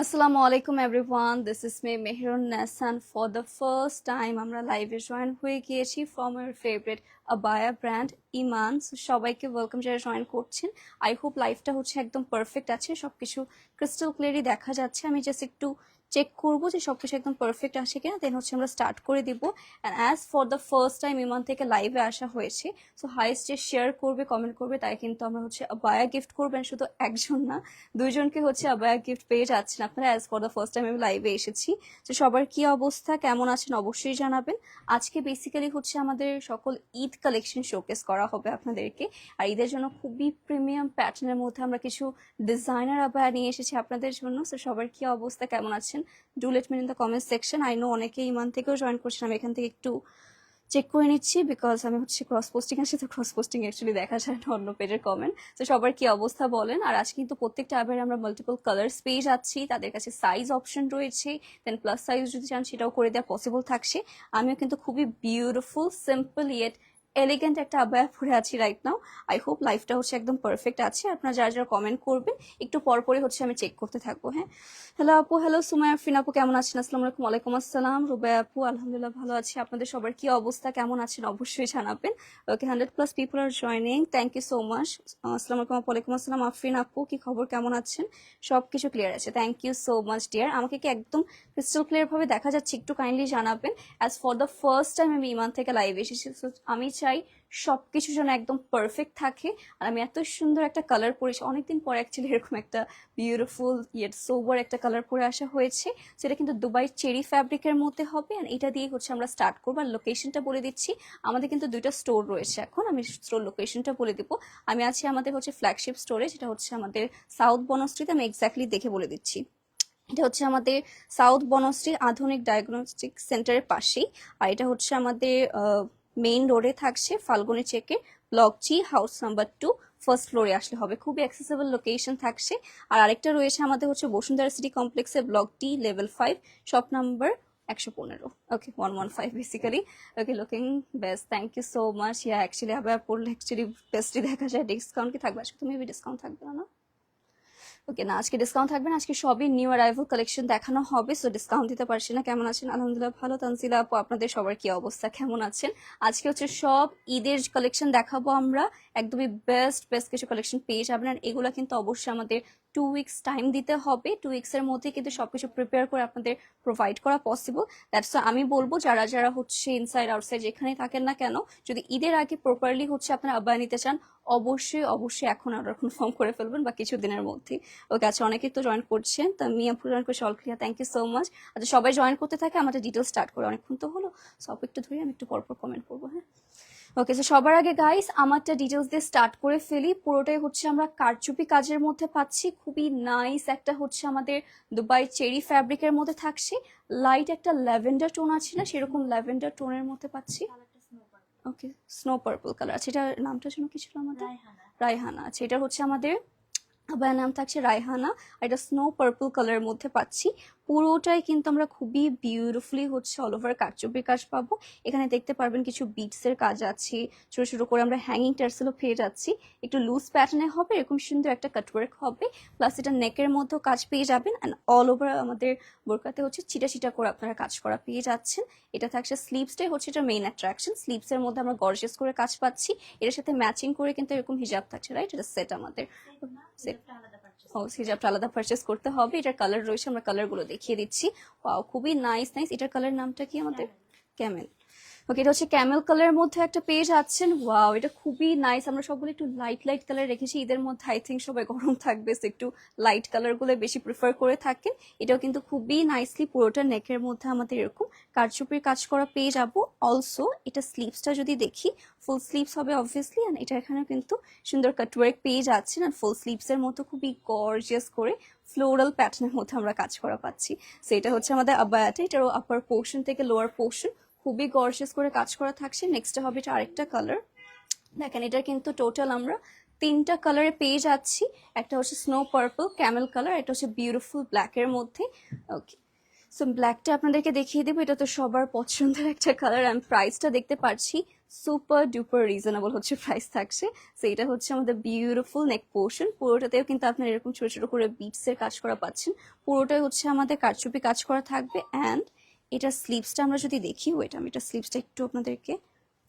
Assalamu alaikum everyone. This is me Mehrun Nassan. For the first time আমরা লাইভে join হয়ে গিয়েছি from our favorite abaya brand ইমান। সবাইকে welcome যারা join করছেন। আই হোপ লাইভটা হচ্ছে একদম পারফেক্ট আছে, সবকিছু ক্রিস্টাল ক্লিয়ারলি দেখা যাচ্ছে। আমি জাস্ট একটু চেক করবো যে সবকিছু একদম পারফেক্ট আসে কিনা, দেন হচ্ছে আমরা স্টার্ট করে দিব। And as for the first time Iman থেকে লাইভে আসা হয়েছে, সো হাইস্ট যে শেয়ার করবে কমেন্ট করবে তাই কিন্তু আমরা হচ্ছে আবায়া গিফট করবেন। শুধু একজন না, দুইজনকে হচ্ছে আবায়া গিফট পেয়ে যাচ্ছেন আপনারা। As for the first time আমি লাইভে এসেছি, তো সবার কি অবস্থা, কেমন আছেন অবশ্যই জানাবেন। আজকে বেসিক্যালি হচ্ছে আমাদের সকল ঈদ কালেকশন শোকেস করা হবে আপনাদেরকে। আর ঈদের জন্য খুবই প্রিমিয়াম প্যাটার্নের মধ্যে আমরা কিছু ডিজাইনার আবায়া নিয়ে এসেছি আপনাদের জন্য। তো সবার কি অবস্থা, কেমন আছেন, do let me in the comment section. I know অনেকে ইমান থেকেও জয়েন করছেন, আমি এখান থেকে একটু চেক করে নিচ্ছি বিকজ আমি হচ্ছে ক্রস পোস্টিং আসে, তো ক্রস পোস্টিং অ্যাকচুয়ালি দেখা যায় না অন্য পেজের কমেন্ট। তো সবার কি অবস্থা বলেন। আর আজকে কিন্তু প্রত্যেকটা আবার আমরা মাল্টিপল কালার্স পেয়ে যাচ্ছি, তাদের কাছে সাইজ অপশন রয়েছে, দেন প্লাস সাইজ যদি চান সেটাও করে দেওয়া পসিবল থাকছে। আমিও কিন্তু খুবই বিউটিফুল সিম্পল ইয়েট এলিগেন্ট একটা আবায়া পরে আছি রাইট নাও। আই হোপ লাইফটা হচ্ছে একদম পারফেক্ট আছে। আপনারা যারা যারা কমেন্ট করবেন একটু পরপরই হচ্ছে আমি চেক করতে থাকবো। হ্যাঁ, হ্যালো আপু, হ্যালো সুমায়া ফিন আপু, কেমন আছেন? আসসালামু আলাইকুম। ওয়ালাইকুম আসসালাম রুবাই আপু, আলহামদুলিল্লাহ ভালো আছি। আপনাদের সবার কি অবস্থা, কেমন আছেন অবশ্যই জানাবেন। ওকে, 100+ পিপল আর joining, thank you so much. আসসালামু আলাইকুম আপু। ওয়ালাইকুম আসসালাম আফরিন আপু, কি খবর, কেমন আছেন? সবকিছু ক্লিয়ার আছে, thank you so much dear. আমাকে কি একদম ক্রিস্টাল ক্লিয়ার ভাবে দেখা যাচ্ছে একটু কাইন্ডলি জানাবেন। As for the first time আমি ইমান থেকে লাইভ এসেছি, আমি চাই সবকিছু যেন একদম পারফেক্ট থাকে। আর আমি এত সুন্দর একটা কালার পরেছি, অনেকদিন পরে অ্যাকচুয়ালি এরকম একটা বিউটিফুল ইয়েট সোবার একটা কালার পরে আসা হয়েছে। সেটা কিন্তু দুবাই চেরি ফ্যাব্রিকের মধ্যে হবে। আর এটা দিয়ে হচ্ছে আমরা স্টার্ট করবো। আর লোকেশনটা বলে দিচ্ছি, আমাদের কিন্তু দুইটা স্টোর রয়েছে এখন, আমি স্টোর লোকেশনটা বলে দিব। আমি আছি আমাদের হচ্ছে ফ্ল্যাগশিপ স্টোরে, যেটা হচ্ছে আমাদের সাউথ বনশ্রীতে। আমি এক্স্যাক্টলি দেখে বলে দিচ্ছি, এটা হচ্ছে আমাদের সাউথ বনশ্রী আধুনিক ডায়াগনস্টিক সেন্টারের পাশেই। আর এটা হচ্ছে আমাদের মেইন রোডে থাকছে, ফাল্গুনি চেকে, ব্লক জি, হাউস নাম্বার 2, ফার্স্ট ফ্লোরে আসলে হবে। খুবই অ্যাক্সেসিবল লোকেশন থাকছে। আর আরেকটা রয়েছে আমাদের হচ্ছে বসুন্ধরা সিটি কমপ্লেক্সে, block T, level 5, shop number 115। Okay, 115 basically. Okay, looking best, thank you so much. Yeah actually আবার পড়লে অ্যাকচুয়ালি বেস্টই দেখা যায়। ডিসকাউন্ট কি থাকবে আজকে? তুমি ডিসকাউন্ট থাকবে না? ওকে, না আজকে ডিসকাউন্ট থাকবে না, আজকে সবই নিউ অ্যারাইভাল কালেকশন দেখানো হবে, সো ডিসকাউন্ট দিতে পারছি না। কেমন আছেন? আলহামদুলিল্লাহ ভালো। তানজিলা আপু, আপনাদের সবার কি অবস্থা, কেমন আছেন? আজকে হচ্ছে সব ঈদের কালেকশন দেখাবো আমরা, একদমই বেস্ট বেস্ট কিছু কালেকশন পেয়ে যাবেন। আর এগুলো কিন্তু অবশ্যই আমাদের 2 উইকস টাইম দিতে হবে। 2 উইকসের মধ্যে কিন্তু সবকিছু প্রিপেয়ার করে আপনাদের প্রোভাইড করা পসিবল। দ্যাটস আমি বলবো যারা যারা হচ্ছে ইনসাইড আউটসাইড যেখানেই থাকেন না কেন, যদি ঈদের আগে প্রপারলি হচ্ছে আপনারা আবায়া নিতে চান, অবশ্যই অবশ্যই এখন অর্ডার কনফার্ম করে ফেলবেন বা কিছুদিনের মধ্যে। ওকে, আচ্ছা অনেকেই তো জয়েন করছেন, তা মিয়া জয়েন করছে, all clear, thank you so much. আচ্ছা সবাই জয়েন করতে থাকে, আমাদের ডিটেলস স্টার্ট করে অনেকক্ষণ তো হলো, সব একটু ধরে আমি একটু পরপর কমেন্ট করবো। হ্যাঁ, ওকে, তো সবার আগে গাইস আমারটা ডিটেলস দিয়ে স্টার্ট করে ফেলি। পুরোটাই হচ্ছে আমরা কারচুপি কাজের মধ্যে পাচ্ছি, খুবই নাইস একটা হচ্ছে আমাদের দুবাই চেরি ফ্যাব্রিকের মধ্যে থাকছে। লাইট একটা ল্যাভেন্ডার টোন আছে না, সেরকম ল্যাভেন্ডার টোনের মধ্যে পাচ্ছি। ওকে, স্নো পার্পল কালার আছে, এটা নামটা যেন কি ছিল আমাদের? রায়হানা। আচ্ছা, এটা হচ্ছে আমাদের আবার নাম থাকছে রায়হানা। আর এটা স্নো পার্পল কালারের মধ্যে পাচ্ছি। পুরোটাই কিন্তু আমরা খুবই বিউটিফুলি হচ্ছে অল ওভার কারচুপির কাজ পাবো। এখানে দেখতে পারবেন কিছু বিটসের কাজ আছে, ছোট ছোট করে আমরা হ্যাঙ্গিং টার্সেলও পেয়ে যাচ্ছি। একটু লুজ প্যাটার্নে হবে, এরকম সুন্দর একটা কাটওয়ার্ক হবে, প্লাস এটা নেকের মধ্যেও কাজ পেয়ে যাবেন। অ্যান্ড অল ওভার আমাদের বোরকাতে হচ্ছে চিটা চিটা করে আপনারা কাজ করা পেয়ে যাচ্ছেন। এটা থাকছে স্লিভসটাই হচ্ছে এটা মেইন অ্যাট্রাকশন। স্লিভসের মধ্যে আমরা গর্জিয়াস করে কাজ পাচ্ছি, এটার সাথে ম্যাচিং করে কিন্তু এরকম হিজাব থাকছে, রাইট? এটা সেট আমাদের সেট। ও, হিজাবটা আলাদা পারচেস করতে হবে। এটার কালার রয়েছে, আমরা কালার গুলো দেখিয়ে দিচ্ছি। ওয়াও, খুবই নাইস নাইস। এটার কালার নামটা কি আমাদের? ক্যামেল। ওকে, এটা হচ্ছে ক্যামেল কালারের মধ্যে একটা পেজ আছেন। ওয়াও, এটা খুবই নাইস। আমরা সবগুলো একটু লাইট লাইট কালার রেখেছি, ঈদের মধ্যে আই থিঙ্ক সবাই গরম থাকবে, তো একটু লাইট কালার গুলো বেশি প্রিফার করে থাকেন। এটাও কিন্তু খুবই নাইসলি পুরোটা নেকের মধ্যে আমাদের এরকম কারচুপির কাজ করা পেয়ে যাবো। অলসো এটা স্লিভসটা যদি দেখি, ফুল স্লিভস হবে অবভিয়াসলি। আর এটা এখানে কিন্তু সুন্দর কাটওয়ার্ক পেয়ে যাচ্ছেন। আর ফুল স্লিভস এর মতো খুবই গর্জিয়াস করে ফ্লোরাল প্যাটার্নের মধ্যে আমরা কাজ করা পাচ্ছি। সো এটা হচ্ছে আমাদের আবায়াটা, এটারও আপার পোর্শন থেকে লোয়ার পোর্শন খুবই গর্জিয়াস করে কাজ করা থাকছে। নেক্সট হবে এটা আরেকটা কালার। দেখেন, এটা কিন্তু টোটাল আমরা 3টা কালারে পেয়ে যাচ্ছি। একটা হচ্ছে স্নো পার্পল, ক্যামেল কালার, এটা হচ্ছে বিউটিফুল ব্ল্যাক এর মধ্যে। ওকে, সো ব্ল্যাকটা আপনাদেরকে দেখিয়ে দেবো, এটা তো সবার পছন্দের একটা কালার। আমি প্রাইসটা দেখতে পাচ্ছি সুপার ডুপার রিজনেবল হচ্ছে প্রাইস থাকছে। সো এটা হচ্ছে আমাদের বিউটিফুল নেক পোর্শন, পুরোটাতেও কিন্তু আপনার এরকম ছোট ছোট করে বিটস এর কাজ করা পাচ্ছেন। পুরোটাই হচ্ছে আমাদের কারচুপি কাজ করা থাকবে। অ্যান্ড এটা স্লিভসটা আমরা যদি দেখি, ওয়েট আমি এটা স্লিভসটা একটু আপনাদেরকে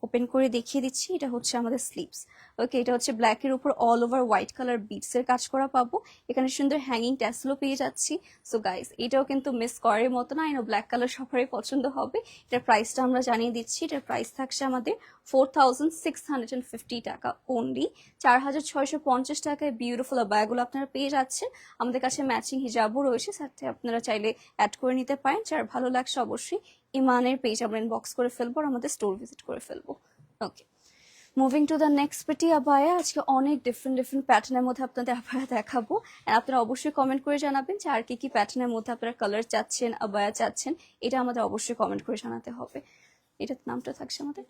ওপেন করে দেখিয়ে দিচ্ছি। এটা হচ্ছে আমাদের স্লিভস। ওকে, এটা হচ্ছে ব্ল্যাকের উপর all over white colour beads এর কাজ করা পাবো। এখানে সুন্দর হ্যাঙ্গিং ট্যাসেলও পেয়ে যাচ্ছি। সো গাইস, এটাও কিন্তু মিস করার মতো না, এনো ব্ল্যাক কালার সবারই পছন্দ হবে। এটার প্রাইসটা আমরা জানিয়ে দিচ্ছি। এটার প্রাইস থাকছে আমাদের 4650 টাকা অনলি। 4650 টাকায় বিউটিফুল আবায়াগুলো আপনারা পেয়ে যাচ্ছেন। আমাদের কাছে ম্যাচিং হিজাবও রয়েছে, সাথে আপনারা চাইলে অ্যাড করে নিতে পারেন। যার ভালো লাগছে অবশ্যই ইমানের পেজ আমরা ইনবক্স করে ফেলবো আর আমাদের স্টোর ভিজিট করে ফেলবো। ওকে, মুভিং টু দ্য নেক্সট পেটি আবায়া। আজকে অনেক ডিফারেন্ট প্যাটার্নের মধ্যে আপনাদের আবায়া দেখাবো। আর আপনারা অবশ্যই কমেন্ট করে জানাবেন যে আর কি কি প্যাটার্নের মধ্যে আপনারা কালার চাচ্ছেন, আবায়া চাচ্ছেন, এটা আমাদের অবশ্যই কমেন্ট করে জানাতে হবে। এটার নামটা থাকছে আমাদের,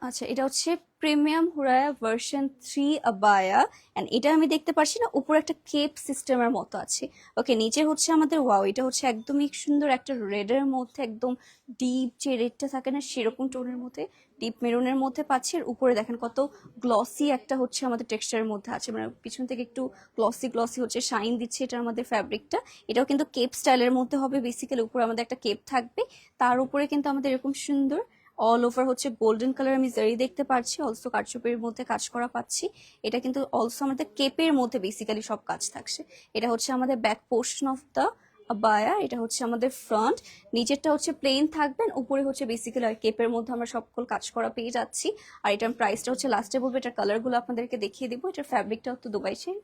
আচ্ছা এটা হচ্ছে প্রিমিয়াম হুরায়া ভার্সন 3 আবায়া। এন্ড এটা আমি দেখতে পাচ্ছি না, উপরে একটা কেপ সিস্টেমের মতো আছে। ওকে, নিচে হচ্ছে আমাদের ওয়াও, এটা হচ্ছে একদমই সুন্দর একটা রেডের মধ্যে, একদম ডিপ যে রেডটা থাকে না সেরকম টোনের মধ্যে, ডিপ মেরুনের মধ্যে পাচ্ছি। আর উপরে দেখেন কত গ্লসি একটা হচ্ছে আমাদের টেক্সচারের মধ্যে আছে, মানে পিছন থেকে একটু গ্লসি গ্লসি হচ্ছে শাইন দিচ্ছে এটা আমাদের ফ্যাব্রিকটা। এটাও কিন্তু কেপ স্টাইলের মধ্যে হবে বেসিক্যালি, উপরে আমাদের একটা কেপ থাকবে, তার উপরে কিন্তু আমাদের এরকম সুন্দর অল ওভার হচ্ছে গোল্ডেন কালার আমি জারি দেখতে পাচ্ছি, অলসো কারচুপির মধ্যে কাজ করা পাচ্ছি। এটা কিন্তু অলসো আমাদের কেপের মধ্যে বেসিক্যালি সব কাজ থাকছে। এটা হচ্ছে আমাদের back portion of the abaya, এটা হচ্ছে আমাদের ফ্রন্ট। নিচেরটা হচ্ছে প্লেন থাকবেন, উপরে হচ্ছে বেসিক্যালি কেপের মধ্যে আমরা সকল কাজ করা পেয়ে যাচ্ছি। আর এটার প্রাইসটা হচ্ছে লাস্টে বলবো, এটার কালারগুলো আপনাদেরকে দেখিয়ে দিব। এটার ফ্যাব্রিকটা তো দুবাই চেন,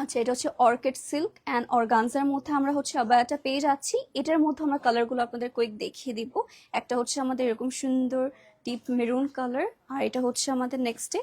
আচ্ছা এটা হচ্ছে অর্কিড সিল্ক অ্যান্ড অর্গানজার মধ্যে আমরা হচ্ছে আবায়াটা পেয়ে যাচ্ছি। এটার মধ্যে আমরা কালারগুলো আপনাদের কুইক দেখিয়ে দিব। একটা হচ্ছে আমাদের এরকম সুন্দর ডিপ মেরুন কালার, আর এটা হচ্ছে আমাদের নেক্সটে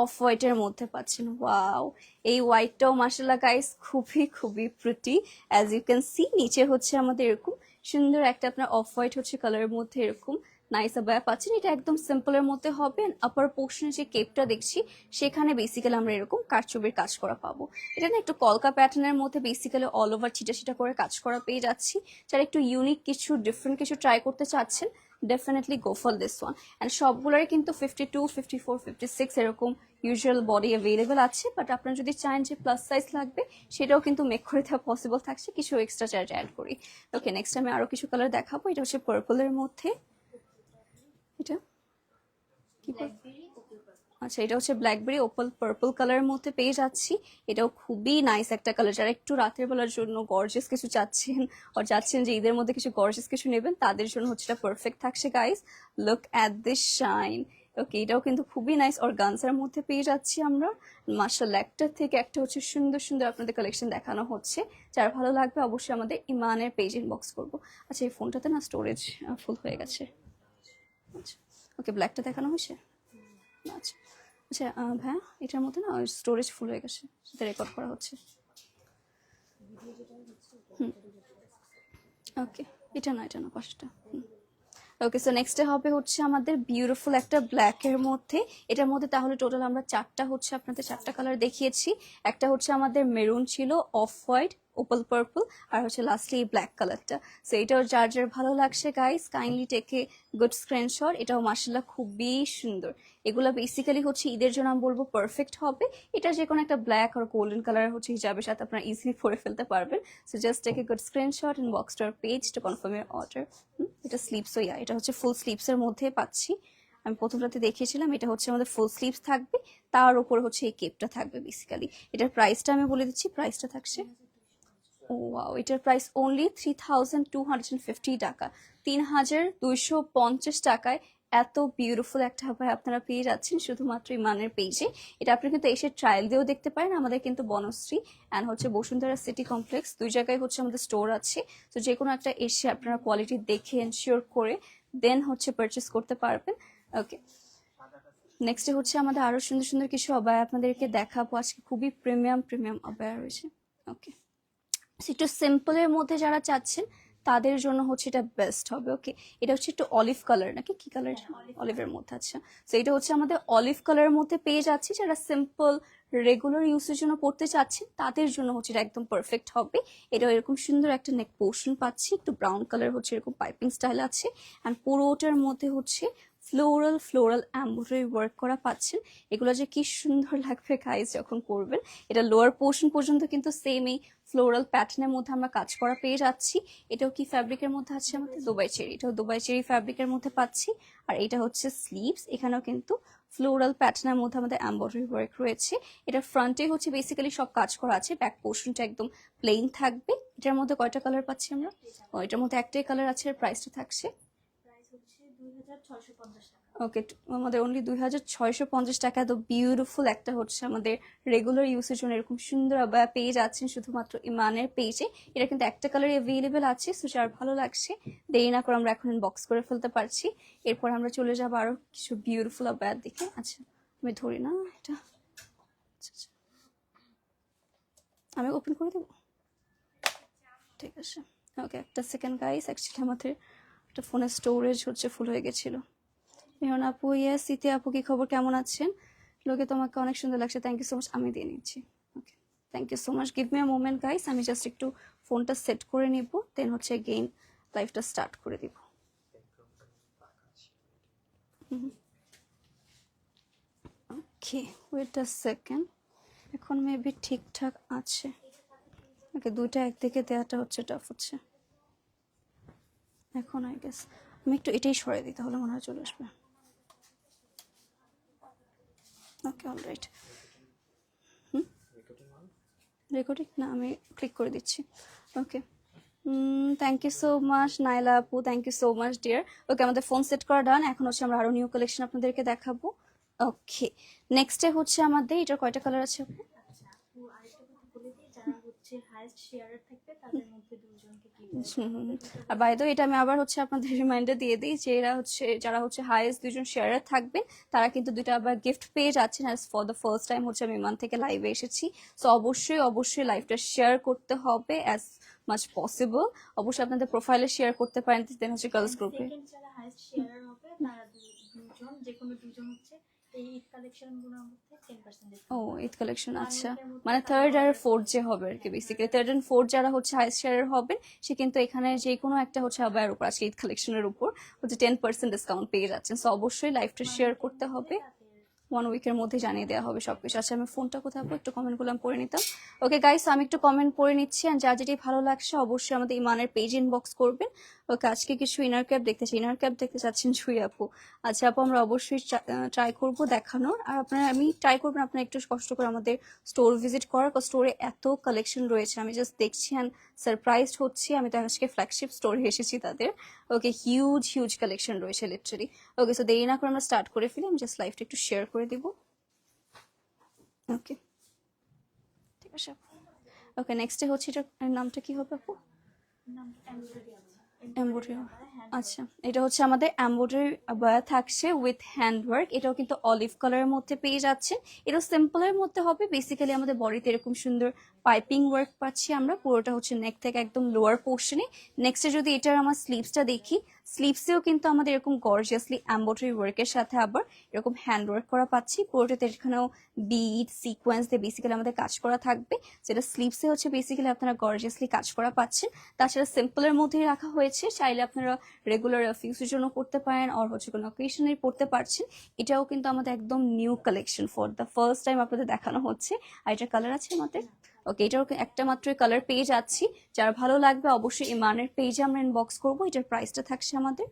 অফ হোয়াইটের মধ্যে পাচ্ছেন। ওয়াও, এই হোয়াইটটাও মাশাআল্লাহ গাইস খুবই খুবই pretty. As you can see, নিচে হচ্ছে আমাদের এরকম সুন্দর একটা আপনার অফ হোয়াইট হচ্ছে কালারের মধ্যে এরকম নাইস আবায়া পাচ্ছেন। এটা একদম সিম্পলের মধ্যে হবে। আপার পোর্শনে যে কেপটা দেখছি সেখানে বেসিক্যালি আমরা এরকম কারচুপির কাজ করা পাবো। এটা না একটু কলকা প্যাটার্নের মধ্যে বেসিক্যালি অল ওভার ছিটা ছিটা করে কাজ করা পেয়ে যাচ্ছি। যারা একটু ইউনিক কিছু ডিফারেন্ট কিছু ট্রাই করতে চাচ্ছেন, definitely go for this one. And সবগুলোরই কিন্তু 52, 54, 56 এরকম ইউজুয়াল বডি অ্যাভেলেবেল আছে। বাট আপনারা যদি চান যে প্লাস সাইজ লাগবে, সেটাও কিন্তু মেক করে দেওয়া পসিবল থাকছে, কিছু এক্সট্রা চার্জ অ্যাড করি। ওকে, নেক্সট আমি আরো কিছু কালার দেখাবো। এটা হচ্ছে পার্পলের মধ্যে, এটা কি, আচ্ছা এটা হচ্ছে ব্ল্যাকবেরি ওপাল পার্পল কালারের মধ্যে পেয়ে যাচ্ছি। এটাও খুবই নাইস একটা কালার। যারা একটু রাতের বেলার জন্য গর্জিয়াস কিছু চাচ্ছেন, আর চাচ্ছেন যে ঈদের মধ্যে কিছু গর্জিয়াস কিছু নেবেন, তাদের জন্য হচ্ছে এটা পারফেক্ট থাকছে guys. Look at this shine. Okay, এটাও কিন্তু খুবই নাইস অর্গানজার মধ্যে পেয়ে যাচ্ছি আমরা। মাশাআল্লাহ, একটার থেকে একটা হচ্ছে সুন্দর সুন্দর আপনাদের কালেকশন দেখানো হচ্ছে। যার ভালো লাগবে অবশ্যই আমাদের ইমানের পেজ ইনবক্স করবো। আচ্ছা এই ফোনটাতে না স্টোরেজ ফুল হয়ে গেছে। আচ্ছা ওকে, ব্ল্যাকটা দেখানো হয়েছে। আচ্ছা আচ্ছা ভাইয়া, এটার মধ্যে না স্টোরেজ ফুল হয়ে গেছে, সেটা রেকর্ড করা হচ্ছে। ওকে, এটা না পাঁচটা। ওকে, সো নেক্সটে হবে হচ্ছে আমাদের বিউটিফুল একটা ব্ল্যাকের মধ্যে। এটার মধ্যে তাহলে টোটাল আমরা চারটা হচ্ছে আপনাদের চারটা কালার দেখিয়েছি। একটা হচ্ছে আমাদের মেরুন ছিল, অফ হোয়াইট, ওপাল পার্পল, আর হচ্ছে লাস্টলি এই ব্ল্যাক কালারটা। সো এটাও যার যার ভালো লাগছে গাইস, কাইন্ডলি টেকে গুড স্ক্রিনশট। এটাও মাশাআল্লাহ খুবই সুন্দর। এগুলো বেসিক্যালি হচ্ছে ঈদের জন্য আমি বলবো পারফেক্ট হবে। এটা যে কোনো একটা ব্ল্যাক আর গোল্ডেন কালার হচ্ছে হিজাবের সাথে আপনারা ইজিলি পরে ফেলতে পারবেন। So just take a good screenshot inbox to our page to confirm your order. এটা স্লিপসও, এটা হচ্ছে ফুল স্লিপসের মধ্যে পাচ্ছি। আমি প্রথমটাতে দেখিয়েছিলাম, এটা হচ্ছে আমাদের ফুল স্লিভস থাকবে, তার উপর হচ্ছে এই কেপটা থাকবে বেসিক্যালি। এটার প্রাইসটা আমি বলে দিচ্ছি, প্রাইসটা থাকছে, ও ওয়াও, এটার প্রাইস অনলি 3250 টাকা। 3250 টাকায় এত বিউটিফুল একটা আবায়া আপনারা পেয়ে যাচ্ছেন শুধুমাত্র ইমানের পেজে। এটা আপনি কিন্তু এসে ট্রায়াল দিয়েও দেখতে পারেন। আমাদের কিন্তু বনশ্রী অ্যান্ড হচ্ছে বসুন্ধরা সিটি কমপ্লেক্স, দুই জায়গায় হচ্ছে আমাদের স্টোর আছে। তো যে কোনো একটা এসে আপনারা কোয়ালিটি দেখে এনশিওর করে দেন হচ্ছে পারচেস করতে পারবেন। ওকে, নেক্সটে হচ্ছে আমাদের আরো সুন্দর সুন্দর কিছু আবায়া আপনাদেরকে দেখাবো। আজকে খুবই প্রিমিয়াম আবায়া রয়েছে। ওকে, একটু সিম্পলের মধ্যে যারা চাচ্ছেন তাদের জন্য হচ্ছে এটা বেস্ট হবে। ওকে, এটা হচ্ছে একটু অলিভ কালার, নাকি কি কালার, অলিভের মধ্যে। আচ্ছা, তো এটা হচ্ছে আমাদের অলিভ কালারের মধ্যে পেয়ে যাচ্ছি। যারা সিম্পল রেগুলার ইউজের জন্য পড়তে চাচ্ছেন তাদের জন্য হচ্ছে এটা একদম পারফেক্ট হবে। এটা এরকম সুন্দর একটা নেক পোর্শন পাচ্ছি, একটু ব্রাউন কালার হচ্ছে এরকম পাইপিং স্টাইল আছে, অ্যান্ড পুরোটার মধ্যে হচ্ছে ফ্লোরাল ফ্লোরাল এমব্রয়ডারি ওয়ার্ক করা পাচ্ছেন। এগুলো যে কি সুন্দর লাগবে গাইস যখন পরবেন। এটা লোয়ার পোর্শন পর্যন্ত কিন্তু সেম এই ফ্লোরাল প্যাটার্নের মধ্যে আমরা কাজ করা পেয়ে যাচ্ছি। এটাও কি ফ্যাব্রিকের মধ্যে আছে আমাদের দুবাই চেরি, এটাও দুবাই চেরি ফ্যাব্রিকের মধ্যে পাচ্ছি। আর এটা হচ্ছে স্লিভস, এখানেও কিন্তু ফ্লোরাল প্যাটার্নের মধ্যে আমাদের এমব্রয়ডারি ওয়ার্ক রয়েছে। এটা ফ্রন্টে হচ্ছে বেসিক্যালি সব কাজ করা আছে, ব্যাক পোর্শনটা একদম প্লেন থাকবে। এটার মধ্যে কয়টা কালার পাচ্ছি আমরা? এটার মধ্যে একটাই কালার আছে। আর প্রাইসটা থাকছে ওকে, আমাদের অনলি 2650 টাকা। তো বিউটিফুল একটা হচ্ছে আমাদের রেগুলার ইউজের জন্য এরকম সুন্দর আবায়া পেয়ে যাচ্ছেন শুধুমাত্র ইমানের পেজে। এটা কিন্তু একটা কালার অ্যাভেলেবেল আছে, সো যার ভালো লাগছে দেরি না করে আমরা এখন বক্স করে ফেলতে পারছি। এরপর আমরা চলে যাবো আরো কিছু বিউটিফুল আবায়ার দিকে। আচ্ছা আমি ধরি না এটা, আচ্ছা আমি ওপেন করে দেবো, ঠিক আছে। ওকে একটা সেকেন্ড গাইস, অ্যাকচুয়ালি আমাদের একটা ফোনের স্টোরেজ হচ্ছে ফুল হয়ে গেছিলো। মেহন আপু, ইয়েস সিতে আপু, কি খবর, কেমন আছেন? লোকে তোমাকে অনেক সুন্দর লাগছে, থ্যাংক ইউ সো মাচ। আমি দিয়ে নিচ্ছি। Okay thank you so much, give me a moment guys, আমি জাস্ট একটু ফোনটা সেট করে নিব, দেন হচ্ছে গেইন লাইভটা স্টার্ট করে দিব। ওকে ওয়েট আ সেকেন্ড, এখন মেবি ঠিকঠাক আছে। ওকে দুইটা একদিকে দেওয়াটা হচ্ছে টাফ হচ্ছে এখন, আই গেস আমি একটু এটাই সরাই দিই, তাহলে মনে হয় চলে আসবে। ওকে অলরাইট, রেকর্ডিং না, আমি ক্লিক করে দিচ্ছি। Okay thank you so much Naila আপু, thank you so much dear. Okay আমাদের ফোন সেট করা ডান, এখন হচ্ছে আমরা আরো নিউ কালেকশন আপনাদেরকে দেখাবো। ওকে নেক্সটে হচ্ছে আমাদের এটার কয়টা কালার আছে আপু? আর বাই দ্য ওয়ে এটা আমি আবার হচ্ছে আপনাদের রিমাইন্ডার দিয়ে দিই যে এরা হচ্ছে যারা হচ্ছে হাইয়েস্ট দুজন শেয়ারার থাকবেন তারা কিন্তু দুইটা আবার গিফট পেয়ে যাচ্ছেন। As for the first time হচ্ছে আমি ইমান থেকে লাইভে এসেছি, সো অবশ্যই অবশ্যই লাইভটা শেয়ার করতে হবে অ্যাজ মাচ পসিবল। অবশ্যই আপনাদের প্রোফাইলে শেয়ার করতে পারেন, দেন হচ্ছে গার্লস গ্রুপে। ও ঈদ কালেকশন, আচ্ছা মানে থার্ড আর ফোর্থ যে হবে আর কি, বেসিক্যালি থার্ড এন্ড ফোর্থ যারা হচ্ছে হাইস্ট শেয়ারের হবেন সে কিন্তু এখানে যে কোনো একটা হচ্ছে আবার উপর আজকে ঈদ কালেকশনের উপর হচ্ছে 10% ডিসকাউন্ট পেয়ে যাচ্ছেন। সো অবশ্যই লাইভটা শেয়ার করতে হবে, 1 উইকের মধ্যে জানিয়ে দেওয়া হবে সবকিছু। আচ্ছা আমি ফোনটা কোথাও একটু কমেন্টগুলো আমি পড়ে নিতাম। ওকে গাইস আমি একটু কমেন্ট পড়ে নিচ্ছি, আর যার যেটি ভালো লাগছে অবশ্যই আমাদের ইমানের পেজ ইনবক্স করবেন। ওকে আজকে কিছু ইনার ক্যাপ দেখতে চাই, ইনার ক্যাপ দেখতে চাচ্ছেন জুই আপু? আচ্ছা আপু আমরা অবশ্যই ট্রাই করব দেখানোর, আর আপনারা আমি ট্রাই করবেন আপনারা একটু কষ্ট করে আমাদের স্টোর ভিজিট করার, স্টোরে এত কালেকশন রয়েছে আমি জাস্ট দেখছি অ্যান্ড সারপ্রাইজড হচ্ছি। আমি তো আজকে ফ্ল্যাগশিপ স্টোরে এসেছি তাদের। ওকে হিউজ হিউজ কালেকশন রয়েছে লিটারালি। ওকে সো দেরি না করে আমরা স্টার্ট করে ফেলি, আমি জাস্ট লাইভটা একটু শেয়ার করে দিব। ওকে ঠিক আছে আপু। ওকে নেক্সটে হচ্ছে এটার নামটা কি হবে আপু? এমব্রয়ডারি, আচ্ছা এটা হচ্ছে আমাদের এমব্রয়ডারি আবায়া থাকছে উইথ হ্যান্ডওয়ার্ক। এটাও কিন্তু অলিভ কালারের মধ্যে পেয়ে যাচ্ছেন। এটাও সিম্পলের মধ্যে হবে, বেসিক্যালি আমাদের বডিতে এরকম সুন্দর পাইপিং ওয়ার্ক পাচ্ছি আমরা, পুরোটা হচ্ছে নেক থেকে একদম লোয়ার পোর্শনে। নেক্সটে যদি এটার আমার স্লিভসটা দেখি, স্লিভসেও কিন্তু আমাদের এরকম গর্জিয়াসলি এমব্রয়ডারি ওয়ার্কের সাথে আবার এরকম হ্যান্ড ওয়ার্ক করা পাচ্ছি। পুরোটাতে এখানেও বিট সিকোয়েন্স দিয়ে বেসিক্যালি আমাদের কাজ করা থাকবে, যেটা স্লিভসে হচ্ছে বেসিক্যালি আপনারা গর্জিয়াসলি কাজ করা পাচ্ছেন। তাছাড়া সিম্পলের মধ্যেই রাখা হয়েছে, চাইলে আপনারা রেগুলার ইউজের জন্য করতে পারেন আর হচ্ছে কোনো অকেশনে পড়তে পারছেন। এটাও কিন্তু আমাদের একদম new collection, for the first time আপনাদের দেখানো হচ্ছে। আর এটার কালার আছে আমাদের, ওকে এটার একটা মাত্রই কালার পেয়ে যাচ্ছি। যার ভালো লাগবে অবশ্যই ইমানের পেজে আমরা ইনবক্স করবো। এটার প্রাইসটা থাকছে আমাদের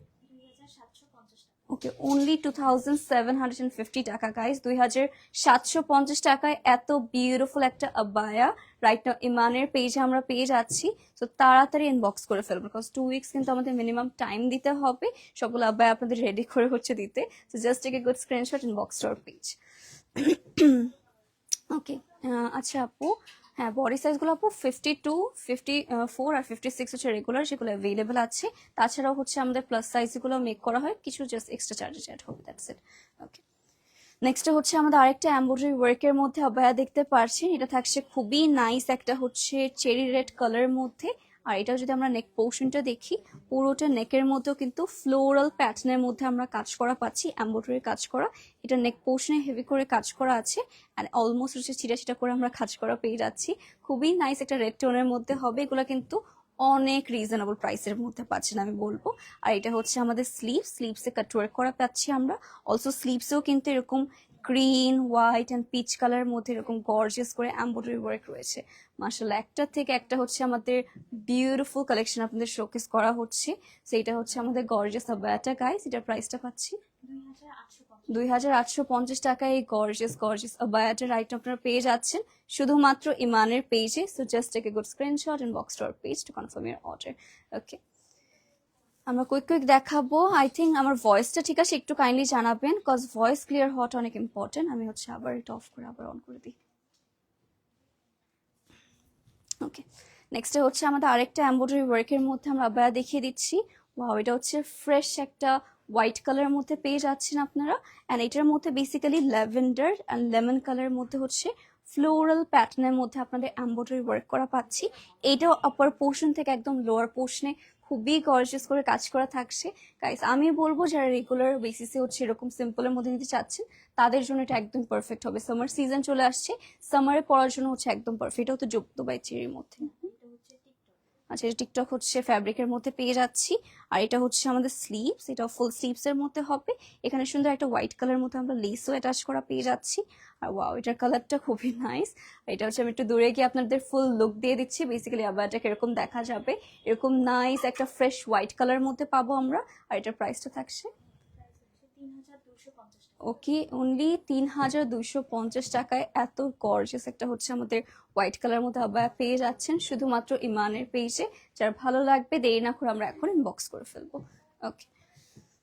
ওকে অনলি 2750 টাকা গাইস, 2750 টাকায় এত বিউটিফুল একটা আবায়া রাইট নাও ইমানের পেজে আমরা পেয়ে যাচ্ছি। তো তাড়াতাড়ি ইনবক্স করে ফেলবো, বিকজ 2 উইকস কিন্তু আমাদের মিনিমাম টাইম দিতে হবে সবগুলো আবায়া আপনাদের রেডি করে হচ্ছে দিতে। So just take a good screenshot inbox to our page. Okay আচ্ছা আপু, হ্যাঁ বডি সাইজগুলো আপু 52, 54 আর 56 হচ্ছে রেগুলার, সেগুলো অ্যাভেলেবেল আছে। তাছাড়াও হচ্ছে আমাদের প্লাস সাইজগুলো মেক করা হয়, কিছু জাস্ট এক্সট্রা চার্জেস অ্যাড হবে, দ্যাটস ইট। ওকে নেক্সট হচ্ছে আমাদের আরেকটা এমব্রয়ডারি ওয়ার্কের মধ্যে আবায়া দেখতে পারছেন। এটা থাকছে খুবই নাইস একটা হচ্ছে চেরি রেড কালারের মধ্যে, আর এটা যদি আমরা নেক পোর্শনটা দেখি, পুরোটা নেকের মধ্যেও কিন্তু ফ্লোরাল প্যাটার্নের মধ্যে আমরা কাজ করা পাচ্ছি, এমব্রয়ডারি কাজ করা। এটা নেক পোর্শনে হেভি করে কাজ করা আছে, অ্যান্ড অলমোস্ট হচ্ছে চিটা চিটা করে আমরা কাজ করা পেয়ে যাচ্ছি। খুবই নাইস একটা রেড টোনের মধ্যে হবে। এগুলো কিন্তু অনেক রিজনেবল প্রাইসের মধ্যে পাচ্ছেন আমি বলবো। আর এটা হচ্ছে আমাদের স্লিভসে কাটওয়ার্ক করা পাচ্ছি আমরা। অলসো স্লিভসেও কিন্তু এরকম গ্রিন, হোয়াইট অ্যান্ড পিচ কালারের মধ্যে এরকম গর্জিয়াস করে এমব্রয়ডারি ওয়ার্ক রয়েছে। মাশাআল্লাহ, একটার থেকে একটা হচ্ছে আমাদের বিউটিফুল কালেকশন আপনাদের শোকেস করা হচ্ছে। সেইটা হচ্ছে আমাদের গর্জিয়াস আবায়াটা গাইস। এটার প্রাইসটা পাচ্ছি 2850 টাকায়। এই গর্জিয়াস আবায়াটার আইটেম আপনারা পেয়ে যাচ্ছেন শুধুমাত্র ইমানের পেজে। So just take a good screenshot inbox to our page to confirm your order. Okay, আমরা কুইক দেখাবো। আই থিঙ্ক আমার ভয়েসটা ঠিক আছে, একটু কাইন্ডলি জানাবেন, কজ ভয়েস ক্লিয়ার হওয়াটা অনেক ইম্পর্টেন্ট। আমি হচ্ছে আবার এটা অফ করে আবার অন করে দিই। ওকে, নেক্সট হচ্ছে আমাদের আরেকটা এমব্রয়ডারি ওয়ার্কের মধ্যে আমরা আবার দেখিয়ে দিচ্ছি। ওয়াও, এটা হচ্ছে ফ্রেশ একটা হোয়াইট কালারের মধ্যে পেয়ে যাচ্ছেন আপনারা। অ্যান্ড এটার মধ্যে বেসিক্যালি ল্যাভেন্ডার অ্যান্ড লেমন কালারের মধ্যে হচ্ছে ফ্লোরাল প্যাটার্নের মধ্যে আপনাদের এমব্রয়ডারি ওয়ার্ক করা পাচ্ছি। এইটাও আপার পোর্শন থেকে একদম লোয়ার পোর্শনে খুবই গর্জিয়াস করে কাজ করা থাকছে। গাইস, আমি বলবো যারা রেগুলার বেসিসে হচ্ছে এরকম সিম্পলের মধ্যে নিতে চাচ্ছেন তাদের জন্য এটা একদম পারফেক্ট হবে। সামার সিজন চলে আসছে, সামারে পরার জন্য হচ্ছে একদম পারফেক্ট। এটা হচ্ছে দুবাই চেরির মধ্যে। আচ্ছা, এটা টিকটক হচ্ছে ফ্যাব্রিকের মধ্যে পেয়ে যাচ্ছি। আর এটা হচ্ছে আমাদের স্লিভস, এটা ফুল স্লিভস এর মধ্যে হবে। এখানে সুন্দর একটা হোয়াইট কালার মধ্যে আমরা লেসও অ্যাটাচ করা পেয়ে যাচ্ছি। আর ওয়াও, এটার কালারটা খুবই নাইস। এটা হচ্ছে আমি একটু দূরে গিয়ে আপনাদের ফুল লুক দিয়ে দিচ্ছি। বেসিক্যালি আবারটা কিরকম দেখা যাবে, এরকম নাইস একটা ফ্রেশ হোয়াইট কালার মধ্যে পাবো আমরা। আর এটার প্রাইসটা থাকছে ওকে অনলি 3250 টাকায়। এত গর্জিয়াস একটা হচ্ছে আমাদের হোয়াইট কালার মধ্যে আবার পেয়ে যাচ্ছেন শুধুমাত্র ইমানের পেজে। যার ভালো লাগবে দেরি না করে আমরা এখন ইনবক্স করে ফেলবো। ওকে,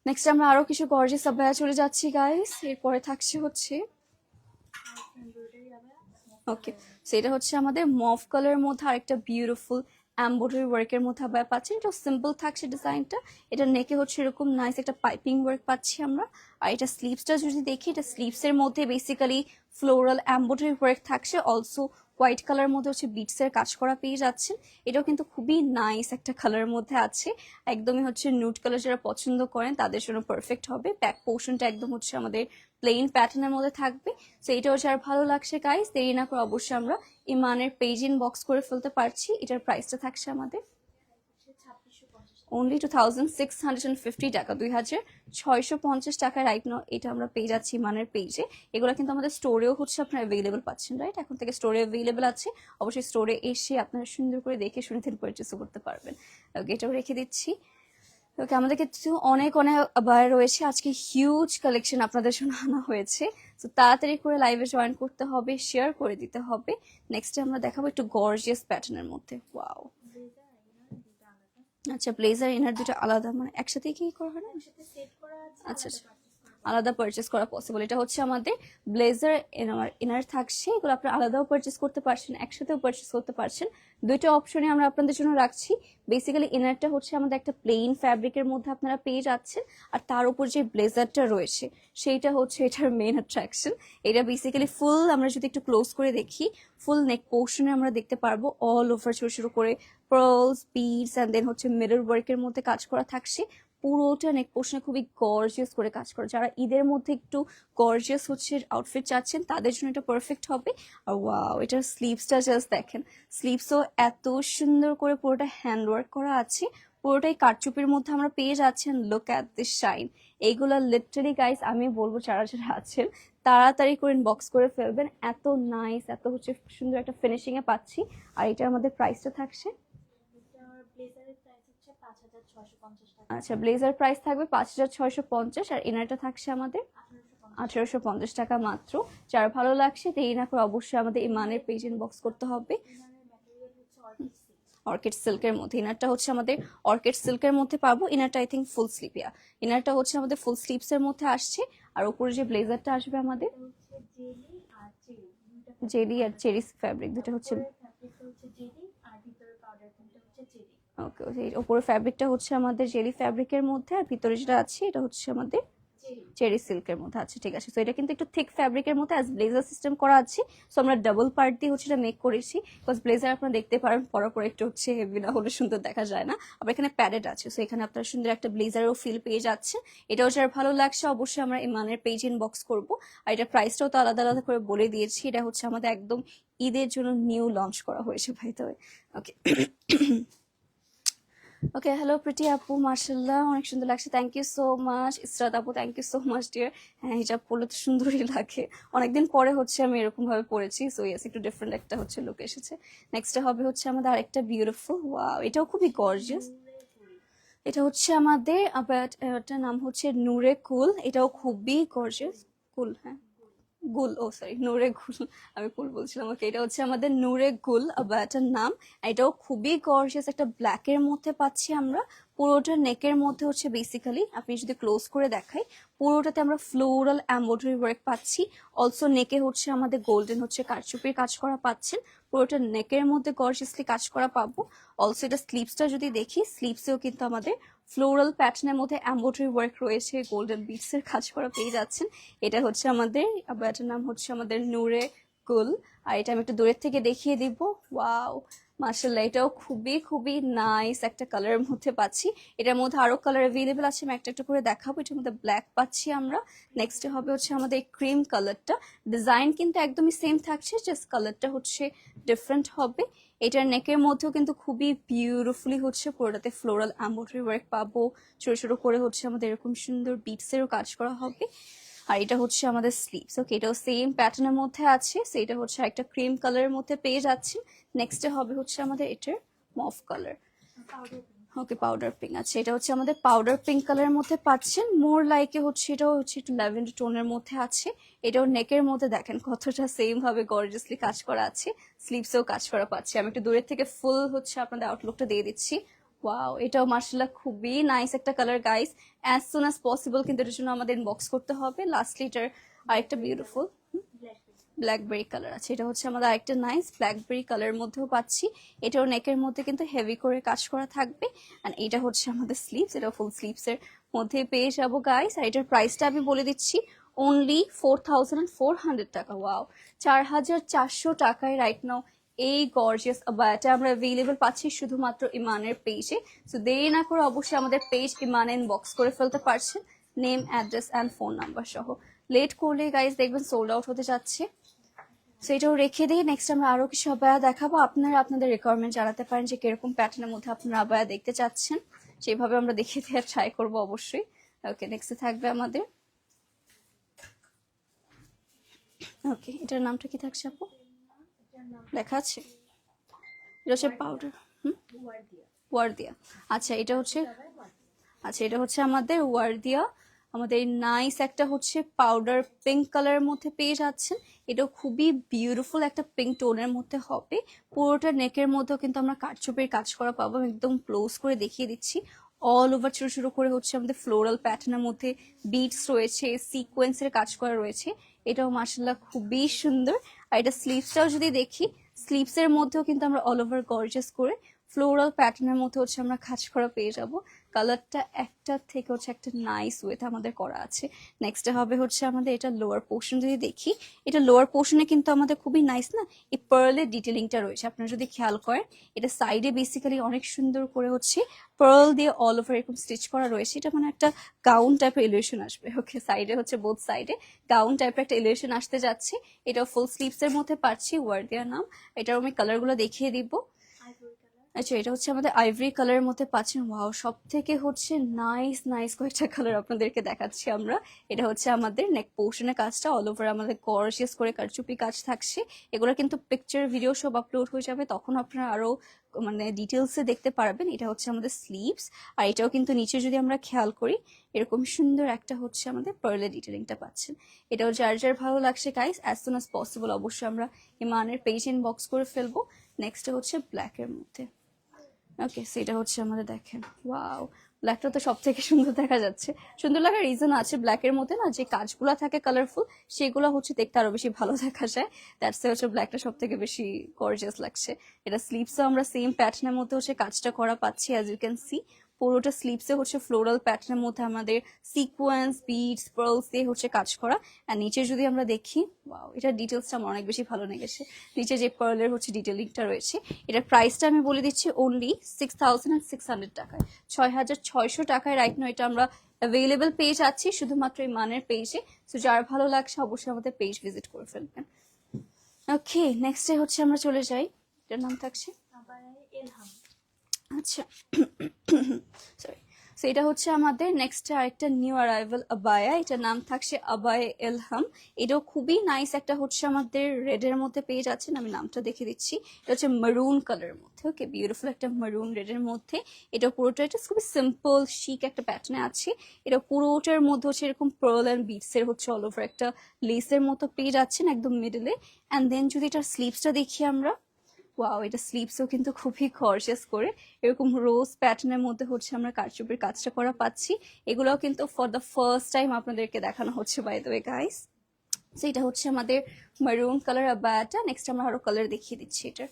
নেক্সট আমরা আরো কিছু গর্জিয়াস আবায়া চলে যাচ্ছি গাইস। এরপরে থাকছে হচ্ছে ওকে, সেটা হচ্ছে আমাদের মভ কালারের মধ্যে আরেকটা বিউটিফুল এমব্রয়ডারি ওয়ার্কের মধ্যে আবার পাচ্ছেন। এটা সিম্পল থাকছে ডিজাইনটা। এটা নেকে হচ্ছে এরকম নাইস একটা পাইপিং ওয়ার্ক পাচ্ছি আমরা। আর এটা স্লিভসটা যদি দেখি, এটা স্লিভসের মধ্যে বেসিক্যালি ফ্লোরাল এমব্রয়ডারি ওয়ার্ক থাকছে। অলসো হোয়াইট কালার মধ্যে হচ্ছে বিটসের কাজ করা পেয়ে যাচ্ছেন। এটাও কিন্তু খুবই নাইস একটা কালারের মধ্যে আছে। একদমই হচ্ছে নুড কালার যারা পছন্দ করেন তাদের জন্য পারফেক্ট হবে। ব্যাক পোর্শনটা একদম হচ্ছে আমাদের প্লেন প্যাটার্নের মধ্যে থাকবে। সো এটাও যার ভালো লাগছে গাইস দেরি না করে অবশ্যই আমরা ইমানের পেজ ইনবক্স করে ফেলতে পারছি। এটার প্রাইসটা থাকছে আমাদের অনলি 2650 টাকা, 2650 টাকা রাইট নাও। এটা আমরা পেয়ে যাচ্ছি ইমানের পেজে। এগুলো কিন্তু আমাদের স্টোরেও হচ্ছে আপনারা অ্যাভেলেবল পাচ্ছেন, রাইট? এখন থেকে স্টোরে অ্যাভেলেবল আছে। অবশ্যই স্টোরে এসে আপনারা সুন্দর করে দেখে শুনে পারচেসও করতে পারবেন। এটাও রেখে দিচ্ছি। ওকে, আমাদের কিন্তু অনেক বার রয়েছে। আজকে হিউজ কালেকশন আপনাদের জন্য আনা হয়েছে। তো তাড়াতাড়ি করে লাইভে জয়েন করতে হবে, শেয়ার করে দিতে হবে। নেক্সট আমরা দেখাবো একটু গর্জিয়াস প্যাটার্নের মধ্যে। ওয়াও, আচ্ছা, ব্লেজার ইনার দুটো আলাদা, মানে একসাথে কি করা হয় না? আচ্ছা আচ্ছা, আলাদা পারচেস করা পসিবল। এটা হচ্ছে আমাদের ব্লেজার ইনার থাকছে। এগুলো আপনারা আলাদাও পারচেস করতে পারছেন, একসাথেও পারচেস করতে পারছেন। দুইটা অপশনে আমরা আপনাদের জন্য রাখছি। বেসিক্যালি ইনারটা হচ্ছে আমাদের একটা প্লেন ফ্যাব্রিকের মধ্যে আপনারা পেয়ে যাচ্ছেন। আর তার উপর যে ব্লেজারটা রয়েছে সেইটা হচ্ছে এটার মেইন অ্যাট্রাকশন। এটা বেসিক্যালি ফুল আমরা যদি একটু ক্লোজ করে দেখি, ফুল নেক পোর্শনে আমরা দেখতে পারবো অল ওভার ছোট ছোট করে পার্লস, বিডস অ্যান্ড দেন হচ্ছে মিরর ওয়ার্কের মধ্যে কাজ করা থাকছে। পুরোটা নেক পোর্শনে খুবই গর্জিয়াস করে কাজ করে। যারা ঈদের মধ্যে একটু গর্জিয়াস হচ্ছে আউটফিট চাচ্ছেন তাদের জন্য এটা পারফেক্ট হবে। আর ওয়াও, এটার স্লিভসটা জাস্ট দেখেন। স্লিভসও এত সুন্দর করে পুরোটা হ্যান্ড ওয়ার্ক করা আছে। পুরোটাই কারচুপির মধ্যে আমরা পেয়ে যাচ্ছেন। Look at this shine. এইগুলো লিটারালি গাইস আমি বলবো যারা যারা আছেন তাড়াতাড়ি করে ইনবক্স করে ফেলবেন। এত নাইস, এত হচ্ছে সুন্দর একটা ফিনিশিং এ পাচ্ছি। আর এটা আমাদের প্রাইসটা থাকছে, আচ্ছা, ব্লেজার প্রাইস থাকবে 5650। আর ইনারটা থাকছে আমাদের 1850 টাকা মাত্র। যার ভালো লাগছে দেরি না করে অবশ্যই আমাদের ইমানের পেজ ইনবক্স করতে হবে। অর্কিড সিল্কের মধ্যে ইনারটা হচ্ছে আমাদের অর্কিড সিল্কের মধ্যে পাবো। ইনারটা আই থিঙ্ক ফুল স্লিপিয়া। ইনারটা হচ্ছে আমাদের ফুল স্লিভস এর মধ্যে আসছে। আর উপরে যে ব্লেজারটা আসবে আমাদের জেলি আর চেরি ফ্যাব্রিক, দুটো হচ্ছে ওকে। উপরে ফ্যাব্রিকটা হচ্ছে আমাদের জেলি ফ্যাব্রিকের মধ্যে, আর ভিতরে যেটা আছে এটা হচ্ছে আমাদের চেরি সিল্কের মধ্যে আছে, ঠিক আছে। সো এটা কিন্তু একটু থিক ফ্যাব্রিকের মধ্যে অ্যাজ ব্লেজার সিস্টেম করা আছে। সো আমরা ডাবল পার্ট দিয়ে হচ্ছে এটা মেক করেছি, বিকজ ব্লেজার আপনারা দেখতে পারেন পরার পরে একটু হচ্ছে হেভি না হলে সুন্দর দেখা যায় না। আবার এখানে প্যাডেড আছে, সো এখানে আপনার সুন্দর একটা ব্লেজারও ফিল পেয়ে যাচ্ছে। এটাও যার ভালো লাগছে অবশ্যই আমরা ইমানের পেজ ইনবক্স করবো। আর এটার প্রাইসটাও তো আলাদা আলাদা করে বলে দিয়েছি। এটা হচ্ছে আমাদের একদম ঈদের জন্য নিউ লঞ্চ করা হয়েছে ভাই তো। ওকে ওকে, হ্যালো প্রিটি আপু, মার্শাল্লাহ অনেক সুন্দর লাগছে, thank you so much. Israt আপু, thank you so much dear. হ্যাঁ, হিজাব পরলে তো সুন্দরই লাগে, অনেকদিন পরে হচ্ছে আমি এরকম ভাবে পরেছি। সো ইয়েস, একটু ডিফারেন্ট একটা হচ্ছে লুক এসেছে। নেক্সট হবে হচ্ছে আমাদের আরেকটা বিউটিফুল, ওয়াও এটাও খুবই গর্জিয়াস। এটা হচ্ছে আমাদের আবার এটার নাম হচ্ছে নূরে কুল, এটাও খুবই গর্জিয়াস। কুল, হ্যাঁ গুল, ও সরি নূরে গুল, আমি কুল বলছিলাম। ওকে, এটা হচ্ছে আমাদের নূরে গুল আবায়াটার নাম। এটাও খুবই গর্জিয়াস, একটা ব্ল্যাক এর মধ্যে পাচ্ছি আমরা। পুরোটা নেকের মধ্যে হচ্ছে বেসিক্যালি আপনি যদি ক্লোজ করে দেখাই, পুরোটাতে আমরা ফ্লোরাল এমব্রয়ডারি ওয়ার্ক পাচ্ছি। অলসো নেকে হচ্ছে আমাদের গোল্ডেন হচ্ছে কারচুপির কাজ করা পাচ্ছেন। পুরোটা নেকের মধ্যে গর্জিয়াসলি কাজ করা পাবো। অলসো এটা স্লিভসটা যদি দেখি, স্লিভসেও কিন্তু আমাদের ফ্লোরাল প্যাটার্নের মধ্যে এমব্রয়ডারি ওয়ার্ক রয়েছে, গোল্ডেন বিটস এর কাজ করা পেয়ে যাচ্ছেন। এটা হচ্ছে আমাদের, আবার এটার নাম হচ্ছে আমাদের নূরে গুল। আর এটা আমি একটু দূরের থেকে দেখিয়ে দিব। ওয়াও, মাশাআল্লাহ, এটাও খুবই খুবই নাইস একটা কালারের মধ্যে পাচ্ছি। এটার মধ্যে আরো কালার অ্যাভেলেবেল আছে, আমি একটা একটা করে দেখাবো। এটার মধ্যে ব্ল্যাক পাচ্ছি আমরা। নেক্সট হবে হচ্ছে আমাদের ক্রিম কালারটা। ডিজাইন কিন্তু একদমই সেম থাকছে, জাস্ট কালারটা হচ্ছে ডিফারেন্ট হবে। এটার নেকের মধ্যেও কিন্তু খুবই বিউটিফুলি হচ্ছে পুরোটাতে ফ্লোরাল এমব্রয়ডারি ওয়ার্ক পাবো। ছোট ছোট করে হচ্ছে আমাদের এরকম সুন্দর বিটসেরও কাজ করা হবে। আর এটা হচ্ছে আমাদের স্লিভস। ওকে, এটাও সেম প্যাটার্নের মধ্যে আছে। সো এটা হচ্ছে একটা ক্রিম কালারের মধ্যে পেয়ে যাচ্ছি। নেক্সটে হবে হচ্ছে আমাদের এটার মফ কালার। ওকে, পাউডার পিঙ্ক আছে। এটা হচ্ছে আমাদের পাউডার পিঙ্ক কালারের মধ্যে পাচ্ছেন। মোর লাইকে হচ্ছে এটাও হচ্ছে একটু ল্যাভেন্ডার টোনের মধ্যে আছে। এটাও নেকের মধ্যে দেখেন কতটা সেম ভাবে গর্জিয়াসলি কাজ করা আছে। স্লিভসেও কাজ করা পাচ্ছে। আমি একটু দূরের থেকে ফুল হচ্ছে আপনাদের আউটলুকটা দিয়ে দিচ্ছি। ওয়াও, এটাও মার্শাল্লাহ খুবই নাইস একটা colour guys. As soon as possible কিন্তু এটার জন্য আমাদের ইনবক্স করতে হবে। লাস্টলি এটার আরেকটা বিউটিফুল ব্ল্যাকবেরি কালার আছে। এটা হচ্ছে আমাদের আরেকটা নাইস ব্ল্যাকবেরি কালারের মধ্যেও পাচ্ছি। এটাও নেকের মধ্যে কিন্তু হেভি করে কাজ করা থাকবে। আর এটা হচ্ছে আমাদের স্লিভস, এটা ফুল স্লিভস এর মধ্যে পেয়ে যাবো গাইস। আর এটার প্রাইসটা আমি বলে দিচ্ছি, অনলি 4400 টাকা। ওয়াও, 4400 টাকায় রাইট নাও এই গর্জিয়াস আবায়াটা আমরা অ্যাভেলেবল পাচ্ছি শুধুমাত্র ইমানের পেজে। সো দেরি না করে অবশ্যই আমাদের পেজ ইমানে ইনবক্স করে ফেলতে পারছেন, name, address and phone number সহ। লেট করলে গাইস দেখবেন সোল্ড আউট হতে যাচ্ছে। সো এটাও রেখে দিয়ে নেক্সট আমরা আরো কিছু আবায়া দেখাবো। আপনারা আপনাদের রিকোয়ারমেন্ট জানাতে পারেন যে কিরকম প্যাটার্নের মধ্যে আপনারা আবায়া দেখতে চাচ্ছেন, সেভাবে আমরা দেখিয়ে দেওয়ার ট্রাই করবো অবশ্যই। ওকে, নেক্সটে থাকবে আমাদের, ওকে এটার নামটা কি থাকছে আপু, লেখা আছে? এটা হচ্ছে পাউডার, ওয়ার্দিয়া। আচ্ছা এটা হচ্ছে, আচ্ছা এটা হচ্ছে আমাদের ওয়ার্দিয়া। আমাদের নাইস একটা হচ্ছে পাউডার পিঙ্ক কালারের মধ্যে পেয়ে যাচ্ছেন। এটা খুবই বিউটিফুল একটা পিঙ্ক টোনের মধ্যে হবে। পুরোটা নেকের মধ্যেও কিন্তু আমরা কারচুপির কাজ করা পাবো। আমি একদম ক্লোজ করে দেখিয়ে দিচ্ছি। অল ওভার ছোট ছোট করে হচ্ছে আমাদের ফ্লোরাল প্যাটার্নের মধ্যে বিটস রয়েছে, সিকোয়েন্সের কাজ করা রয়েছে। এটাও মার্শাল্লাহ খুবই সুন্দর। আর এটা স্লিভসটাও যদি দেখি, স্লিভসের মধ্যেও কিন্তু আমরা অল ওভার গর্জিয়াস করে ফ্লোরাল প্যাটার্নের মধ্যে হচ্ছে আমরা কাজ করা পেয়ে যাব। কালারটা একটা থেকে হচ্ছে একটা নাইস ওয়েতে আমাদের করা আছে। নেক্সট হবে হচ্ছে আমাদের এটা লোয়ার পোর্শন যদি দেখি, এটা লোয়ার পোর্শনে কিন্তু আমাদের খুবই নাইস না এই পার্লের ডিটেলিংটা রয়েছে। আপনারা যদি খেয়াল করেন, এটা সাইডে বেসিক্যালি অনেক সুন্দর করে হচ্ছে পার্ল দিয়ে অল ওভার এরকম স্টিচ করা রয়েছে। এটা মানে একটা গাউন টাইপের ইলিউশন আসবে। ওকে, সাইডে হচ্ছে বোথ সাইডে গাউন টাইপের একটা ইলিউশন আসতে যাচ্ছে। এটা ফুল স্লিভস এর মধ্যে পাচ্ছি, ওয়ার্ডিয়া নাম। এটার আমি কালারগুলো দেখিয়ে দিব। আচ্ছা এটা হচ্ছে আমাদের আইভরি কালারের মধ্যে পাচ্ছেন। ওয়াও, সব থেকে হচ্ছে নাইস নাইস কয়েকটা কালার আপনাদেরকে দেখাচ্ছি আমরা। এটা হচ্ছে আমাদের নেক পোর্শনের কাজটা অল ওভার আমাদের গর্জিয়াস করে কারচুপি কাজ থাকছে। এগুলো কিন্তু পিকচার ভিডিও সব আপলোড হয়ে যাবে, তখন আপনারা আরো মানে ডিটেলসে দেখতে পারবেন। এটা হচ্ছে আমাদের স্লিভস। আর এটাও কিন্তু নিচে যদি আমরা খেয়াল করি, এরকম সুন্দর একটা হচ্ছে আমাদের পার্লের ডিটেলিংটা পাচ্ছেন। এটাও যার যার ভালো লাগছে guys, as soon as possible অবশ্যই আমরা ইমানের পেজ ইনবক্স করে ফেলবো। নেক্সট হচ্ছে ব্ল্যাক এর মধ্যে। ওকে, সেটা হচ্ছে আমাদের দেখেন, ওয়াও ব্ল্যাকটা তো সব থেকে সুন্দর দেখা যাচ্ছে। সুন্দর লাগার রিজন আছে, ব্ল্যাকের মধ্যে না যে কাজগুলো থাকে কালারফুল, সেগুলো হচ্ছে দেখতে আরো বেশি ভালো দেখা যায়। দ্যাটস হচ্ছে ব্ল্যাকটা সব থেকে বেশি গর্জিয়াস লাগছে। এটা স্লিভসও আমরা সেম প্যাটার্নের মধ্যে হচ্ছে কাজটা করা পাচ্ছি, অ্যাজ ইউ ক্যান সি। পুরোটা স্লিভসে হচ্ছে ফ্লোরাল প্যাটার্নের মধ্যে আমাদের সিকোয়েন্স, বিডস, পার্লস দিয়ে হচ্ছে কাজ করা। আর নিচে যদি আমরা দেখি, ওয়াও, এটা ডিটেলসটা আমার অনেক বেশি ভালো লেগেছে। নিচে যে পার্লের হচ্ছে ডিটেলিংটা রয়েছে, এটার প্রাইসটা আমি বলে দিচ্ছি অনলি 6,600 টাকায়। 6,600 টাকায় রাইট নাও এটা আমরা অ্যাভেলেবল পেয়ে যাচ্ছি শুধুমাত্র এই মানের পেজে। তো যার ভালো লাগছে অবশ্যই আমাদের পেজ ভিজিট করে ফেলবেন। ওকে, নেক্সটে হচ্ছে আমরা চলে যাই, এটার নাম থাকছে আচ্ছা সরি। সো এটা হচ্ছে আমাদের নেক্সট আরেকটা নিউ অ্যারাইভাল আবায়া, এটার নাম থাকছে আবায়া এলহাম। এটাও খুবই নাইস একটা হচ্ছে আমাদের রেডের মধ্যে পেয়ে যাচ্ছেন, আমি নামটা দেখে দিচ্ছি। এটা হচ্ছে মারুন কালারের মধ্যে, ওকে, বিউটিফুল একটা মারুন রেডের মধ্যে। এটা পুরোটা এটা খুবই সিম্পল শিক একটা প্যাটার্নে আছে। এটা পুরোটার মধ্যে হচ্ছে এরকম পার্ল অ্যান্ড বিটস এর হচ্ছে অল ওভার একটা লেসের মতো পেয়ে যাচ্ছেন একদম মিডলে। অ্যান্ড দেন যদি এটার স্লিভসটা দেখি আমরা, ওয়াও, এটা স্লিভসও কিন্তু খুবই গর্জিয়াস করে এরকম রোজ প্যাটার্নের মধ্যে হচ্ছে আমরা কারচুপির কাজটা করা পাচ্ছি। এগুলোও কিন্তু ফর দ্য ফার্স্ট টাইম আপনাদেরকে দেখানো হচ্ছে by the way guys. So এটা হচ্ছে আমাদের মারুন কালার আবায়াটা। নেক্সট আমরা আরো কালার দেখিয়ে দিচ্ছি এটার।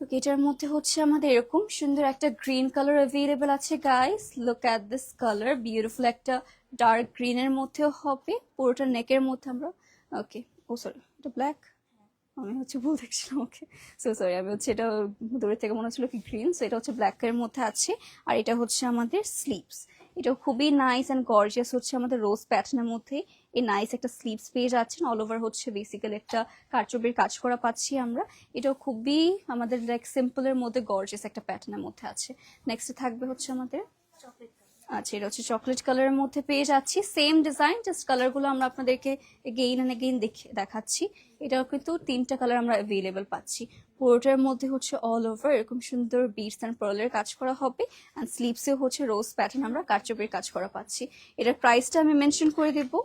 ওকে, এটার মধ্যে হচ্ছে আমাদের এরকম সুন্দর একটা গ্রিন কালার অ্যাভেলেবেল আছে guys. Look at this colour, beautiful একটা ডার্ক গ্রিনের মধ্যেও হবে পুরোটা নেকের মধ্যে আমরা। ওকে, ও সরি, এটা ব্ল্যাক, আমি হচ্ছে ভুল দেখছিলাম। ওকে, সো সরি, আমি হচ্ছে এটা দূরের থেকে মনে হচ্ছিল কি গ্রিন। সো এটা হচ্ছে ব্ল্যাক এর মধ্যে আছে। আর এটা হচ্ছে আমাদের স্লিভস। এটা খুবই নাইস অ্যান্ড গর্জিয়াস হচ্ছে আমাদের রোজ প্যাটার্নের মধ্যে এই নাইস একটা স্লিভস পেয়ে যাচ্ছেন। অল ওভার হচ্ছে বেসিক্যালি একটা কারচুপির কাজ করা পাচ্ছি আমরা। এটাও খুবই আমাদের লাইক সিম্পলের মধ্যে গর্জিয়াস একটা প্যাটার্নের মধ্যে আছে। নেক্সট থাকবে হচ্ছে আমাদের আচ্ছা, এটা হচ্ছে চকলেট কালারের মধ্যে পেয়ে যাচ্ছি, সেম ডিজাইন, জাস্ট কালারগুলো আমরা আপনাদেরকে এগেইন অ্যান্ড এগেইন দেখাচ্ছি। এটাও কিন্তু 3টা কালার আমরা অ্যাভেলেবেল পাচ্ছি। পুরোটার মধ্যে হচ্ছে অল ওভার এরকম সুন্দর বিটস অ্যান্ড পার্লের কাজ করা হবে। অ্যান্ড স্লিভসেও হচ্ছে রোজ প্যাটার্ন আমরা কারচুপির কাজ করা পাচ্ছি। এটার প্রাইসটা আমি মেনশন করে দেবো,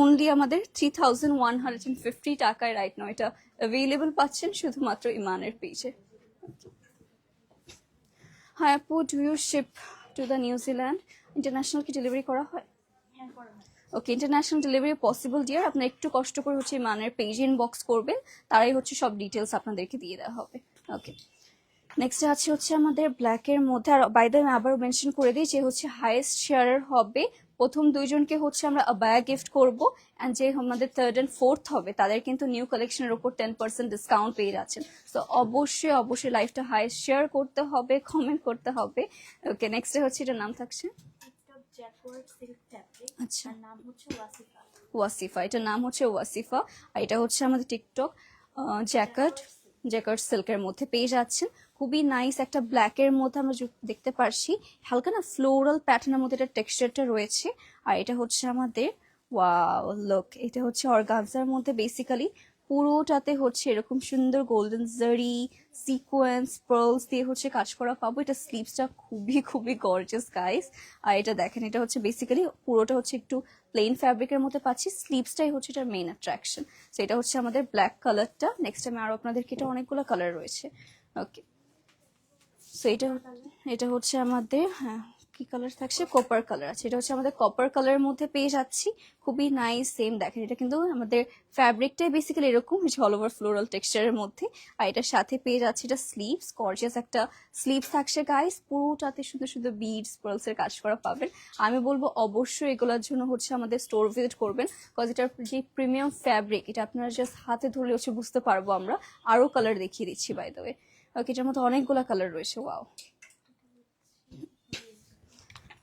অনলি আমাদের 3,150 টাকায় রাইট নাও এটা অ্যাভেলেবল পাচ্ছেন শুধুমাত্র ইমানের পেজে। হ্যাঁ আপু, do you ship to the New Zealand? International কি ডেলিভারি করা হয়? Okay, international delivery possible dear. আপনার একটু কষ্ট করে হচ্ছে মানের পেজ ইনবক্স করবেন, তারাই হচ্ছে সব ডিটেলস আপনাদেরকে দিয়ে দেওয়া হবে। ওকে, নেক্সট আছে হচ্ছে আমাদের ব্ল্যাকের মধ্যে। আর বাই দ্য আবার মেনশন করে দিই যে হচ্ছে হাইয়েস্ট শেয়ারের হবে প্রথম 2জনকে হচ্ছে আমরা আবায়া গিফট করব। অ্যান্ড যে আমাদের 3rd and 4th হবে তাদের কিন্তু নিউ কালেকশনের উপর 10% ডিসকাউন্ট পেয়ে যাচ্ছেন। তো অবশ্যই অবশ্যই লাইফটা হাইয়েস্ট শেয়ার করতে হবে, কমেন্ট করতে হবে। ওকে, নেক্সট হচ্ছে এটার নাম থাকছে আচ্ছা ওয়াসিফা, এটার নাম হচ্ছে ওয়াসিফা। আর এটা হচ্ছে আমাদের টিকটক জ্যাকার্ড সিল্কের মধ্যে পেয়ে যাচ্ছেন। খুবই নাইস একটা ব্ল্যাকের মধ্যে আমরা দেখতে পারছি হালকা না ফ্লোরাল প্যাটার্নের মধ্যে এটা টেক্সচারটা রয়েছে। আর এটা হচ্ছে আমাদের ওয়াও লুক, এটা হচ্ছে অর্গানজার মধ্যে বেসিক্যালি পুরোটাতে হচ্ছে এরকম সুন্দর গোল্ডেন জারি সিকোয়েন্স পার্লস দিয়ে হচ্ছে কাজ করা পাবো। এটা স্লিভসটা খুবই খুবই গর্জিয়াস গাইস। আর এটা দেখেন, এটা হচ্ছে বেসিক্যালি পুরোটা হচ্ছে একটু প্লেন ফ্যাব্রিকের মধ্যে পাচ্ছি, স্লিভসটাই হচ্ছে এটার মেইন অ্যাট্রাকশন। সো এটা হচ্ছে আমাদের ব্ল্যাক কালারটা। নেক্সট টাইম আরো আপনাদেরকে, এটা অনেকগুলো কালার রয়েছে। ওকে, সো এটা হচ্ছে আমাদের, হ্যাঁ কি কালার থাকছে, কপার কালার আছে। এটা হচ্ছে আমাদের কপার কালারের মধ্যে পেয়ে যাচ্ছি, খুবই নাইস। সেম দেখেন, এটা কিন্তু আমাদের ফ্যাব্রিকটাই বেসিক্যালি এরকম অল ওভার ফ্লোরাল টেক্সচারের মধ্যে। আর এটার সাথে পেয়ে যাচ্ছে এটা স্লিভস, গর্জিয়াস একটা স্লিভস থাকছে গাইস। পুরোটাতে সুন্দর সুন্দর বিডস পার্লস এর কাজ করা পাবেন। আমি বলবো অবশ্যই এগুলোর জন্য হচ্ছে আমাদের স্টোর ভিজিট করবেন, বিকজ এটার যে প্রিমিয়াম ফ্যাব্রিক এটা আপনারা জাস্ট হাতে ধরলে হচ্ছে বুঝতে পারবো আমরা। আরো কালার দেখিয়ে দিচ্ছি বাই দ্য ওয়ে। ওকে, এটার মধ্যে অনেকগুলো কালার রয়েছে, ওয়াও।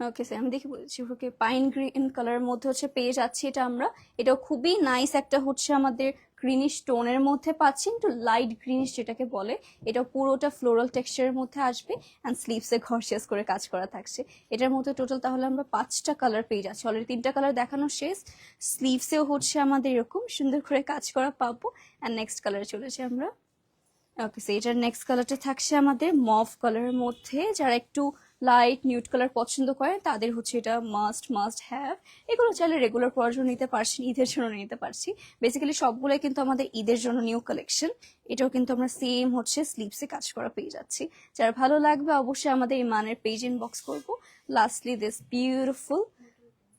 ওকে স্যার, আমি দেখে বলছি। ওকে, পাইন গ্রিন কালারের মধ্যে হচ্ছে পেয়ে যাচ্ছি এটা আমরা। এটাও খুবই নাইস একটা হচ্ছে আমাদের গ্রিনিশ টোনের মধ্যে পাচ্ছি, একটু লাইট গ্রিনিশ যেটাকে বলে। এটা পুরোটা ফ্লোরাল টেক্সচারের মধ্যে আসবে অ্যান্ড স্লিভসে গর্জিয়াস করে কাজ করা থাকছে। এটার মধ্যে টোটাল তাহলে আমরা 5টা কালার পেয়ে যাচ্ছি। অলরেডি 3টা কালার দেখানো শেষ। স্লিভসেও হচ্ছে আমাদের এরকম সুন্দর করে কাজ করা পাবো। অ্যান্ড নেক্সট কালারে চলেছি আমরা। ওকে, সো এটার নেক্সট কালারটা থাকছে আমাদের মভ কালারের মধ্যে। যারা একটু লাইট নিউড কালার পছন্দ করেন তাদের হচ্ছে এটা মাস্ট হ্যাভ। এগুলো চাইলে রেগুলার পরার জন্য নিতে পারছেন, ঈদের জন্য নিতে পারছি। বেসিক্যালি সবগুলোই কিন্তু আমাদের ঈদের জন্য নিউ কালেকশন। এটাও কিন্তু আমরা সেম হচ্ছে স্লিভসে কাজ করা পেয়ে যাচ্ছি। যারা ভালো লাগবে অবশ্যই আমাদের ইমানের পেজ ইনবক্স করবো। লাস্টলি দিস বিউটিফুল,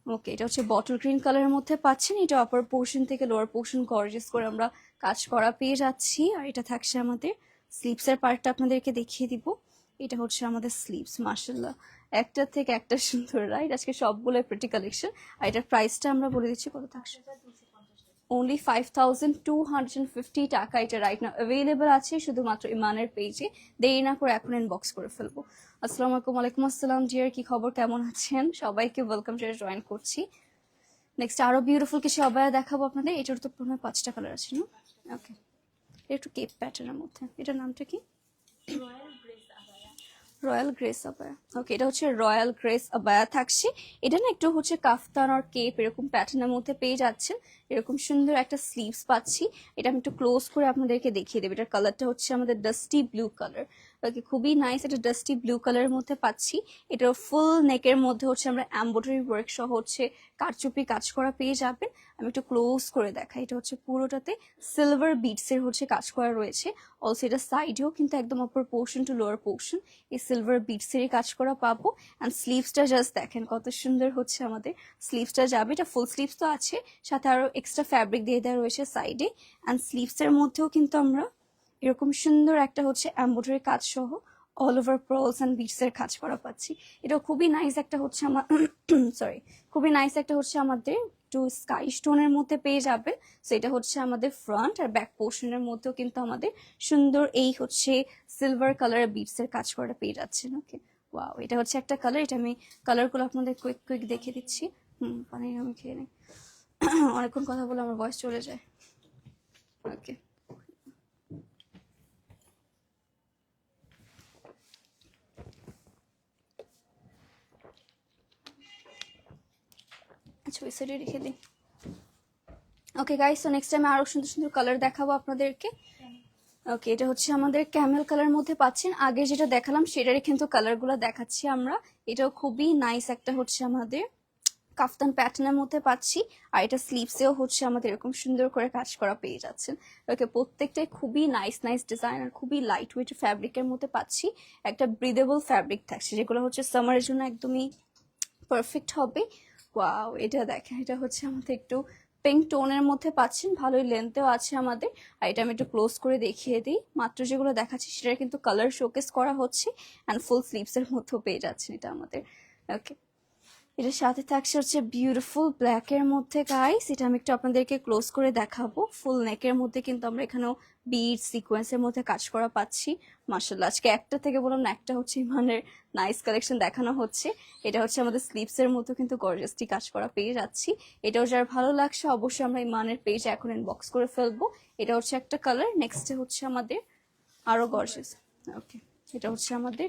ওকে, এটা হচ্ছে বটল গ্রিন কালারের মধ্যে পাচ্ছেন। এটা আপার পোর্শন থেকে লোয়ার পোর্শন গর্জিয়াস করে আমরা কাজ করা পেয়ে যাচ্ছি। আর এটা থাকছে আমাদের স্লিভসের পার্টটা আপনাদেরকে দেখিয়ে দিব। এটা হচ্ছে আমাদের স্লিভস, মাশাআল্লাহ একটার থেকে একটা সুন্দর, রাইট? আজকে সবগুলো প্রিটি কালেকশন। আর এটার প্রাইসটা আমরা বলে দিচ্ছি কত থাকছে, only 5250 টাকা। এটা রাইট নাও অ্যাভেলেবল আছে শুধুমাত্র ইমানের পেজে। দেরি না করে এখন ইনবক্স করে ফেলবো। আসসালামু আলাইকুম। ওয়ালাইকুম আসসালাম ডিয়ার, কি খবর, কেমন আছেন? সবাইকে ওয়েলকাম জানিয়ে জয়েন করছি। নেক্সট আরো বিউটিফুল কিছু আবায়া দেখাবো আপনাদের। এটার তো প্রথমে 5টা কালার আছে না? ওকে, একটু কেপ প্যাটার্নের মধ্যে। এটার নামটা কি? Royal grace abaya. ওকে, এটা হচ্ছে রয়্যাল গ্রেস আবায়া থাকছে। এটা না একটু হচ্ছে কাফতান আর কেপ এরকম প্যাটার্নের মধ্যে পেয়ে যাচ্ছেন। এরকম সুন্দর একটা স্লিভস পাচ্ছি। এটা আমি একটু ক্লোজ করে আপনাদেরকে দেখিয়ে দেবো। এটার কালারটা হচ্ছে আমাদের ডাস্টি ব্লু কালার। ওকে, খুবই নাইস। এটা ডাস্টি ব্লু কালারের মধ্যে পাচ্ছি। এটার ফুল নেকের মধ্যে হচ্ছে আমরা এমব্রয়ডারি ওয়ার্ক সহ হচ্ছে কারচুপি কাজ করা পেয়ে যাবেন। আমি একটু ক্লোজ করে দেখাই। এটা হচ্ছে পুরোটাতে সিলভার বিটসের হচ্ছে কাজ করা রয়েছে। অলসো এটা সাইডেও কিন্তু একদম upper portion to lower portion এই সিলভার বিটসেরই কাজ করা পাবো। অ্যান্ড স্লিভসটা জাস্ট দেখেন কত সুন্দর হচ্ছে আমাদের স্লিভসটা যাবে। এটা ফুল স্লিভস তো আছে, সাথে আরো এক্সট্রা ফ্যাব্রিক দিয়ে দেওয়া রয়েছে সাইডে। অ্যান্ড স্লিভসের মধ্যেও কিন্তু আমরা এরকম সুন্দর একটা হচ্ছে এমব্রয়ডারি কাজ সহ all over pearls and beads এর কাজ করা পাচ্ছি। এটা খুবই নাইস একটা হচ্ছে আমার সরি, খুবই নাইস একটা হচ্ছে আমাদের একটু স্কাই স্টোনের মধ্যে পেয়ে যাবে। সো এটা হচ্ছে আমাদের ফ্রন্ট আর ব্যাক পোর্শনের মধ্যেও কিন্তু আমাদের সুন্দর এই হচ্ছে সিলভার কালারের বিটস এর কাজ করা পেয়ে যাচ্ছেন। ওকে, ওয়াও, এটা হচ্ছে একটা কালার। এটা আমি কালারগুলো আপনাদের কুইক দেখিয়ে দিচ্ছি। পানি আমি খেয়ে নিই অনেকক্ষণ কথা বলে আমার ভয়েস চলে যায়। ওকে, আচ্ছা ওই সাইডে রেখে দিই। ওকে গাইস, তো নেক্সট টাইম আরো সুন্দর সুন্দর কালার দেখাবো আপনাদেরকে। ওকে, এটা হচ্ছে আমাদের ক্যামেল কালার মধ্যে পাচ্ছেন। আগে যেটা দেখালাম সেটারই কিন্তু কালারগুলো দেখাচ্ছি আমরা। এটাও খুবই নাইস একটা হচ্ছে আমাদের কাফতান প্যাটার্নের মধ্যে পাচ্ছি। আর এটা স্লিভসেও হচ্ছে আমাদের এরকম সুন্দর করে কাজ করা পেয়ে যাচ্ছেন। ওকে, প্রত্যেকটাই খুবই নাইস ডিজাইন আর খুবই লাইট ওয়েট ফ্যাব্রিকের মধ্যে পাচ্ছি। একটা ব্রিদেবল ফ্যাব্রিক থাকছে যেগুলো হচ্ছে সামারের জন্য একদমই পারফেক্ট হবে। ওয়াও, এটা দেখেন, এটা হচ্ছে আমাদের একটু পিঙ্ক টোনের মধ্যে পাচ্ছেন, ভালোই লেন্থেও আছে আমাদের। আর এটা আমি একটু ক্লোজ করে দেখিয়ে দিই। মাত্র যেগুলো দেখাচ্ছি সেটা কিন্তু কালার শোকেস করা হচ্ছে অ্যান্ড ফুল স্লিভসের মধ্যেও পেয়ে যাচ্ছেন এটা আমাদের। ওকে, এটার সাথে থাকছে হচ্ছে বিউটিফুল ব্ল্যাক এর মধ্যে গাইস। এটা আমি একটু আপনাদেরকে ক্লোজ করে দেখাবো। ফুল নেকের মধ্যে কিন্তু আমরা এখানেও বিড সিকোয়েন্সের মধ্যে কাজ করা পাচ্ছি। মাশাআল্লাহ, আজকে একটা থেকে বললাম না একটা হচ্ছে ইমানের নাইস কালেকশন দেখানো হচ্ছে। এটা হচ্ছে আমাদের স্লিভস এর মধ্যে কিন্তু গর্জিয়াসটি কাজ করা পেয়ে যাচ্ছি। এটাও যার ভালো লাগছে অবশ্যই আমরা ইমানের পেজ এখন ইনবক্স করে ফেলবো। এটা হচ্ছে একটা কালার। নেক্সট হচ্ছে আমাদের আরো গর্জিয়াস। ওকে, এটা হচ্ছে আমাদের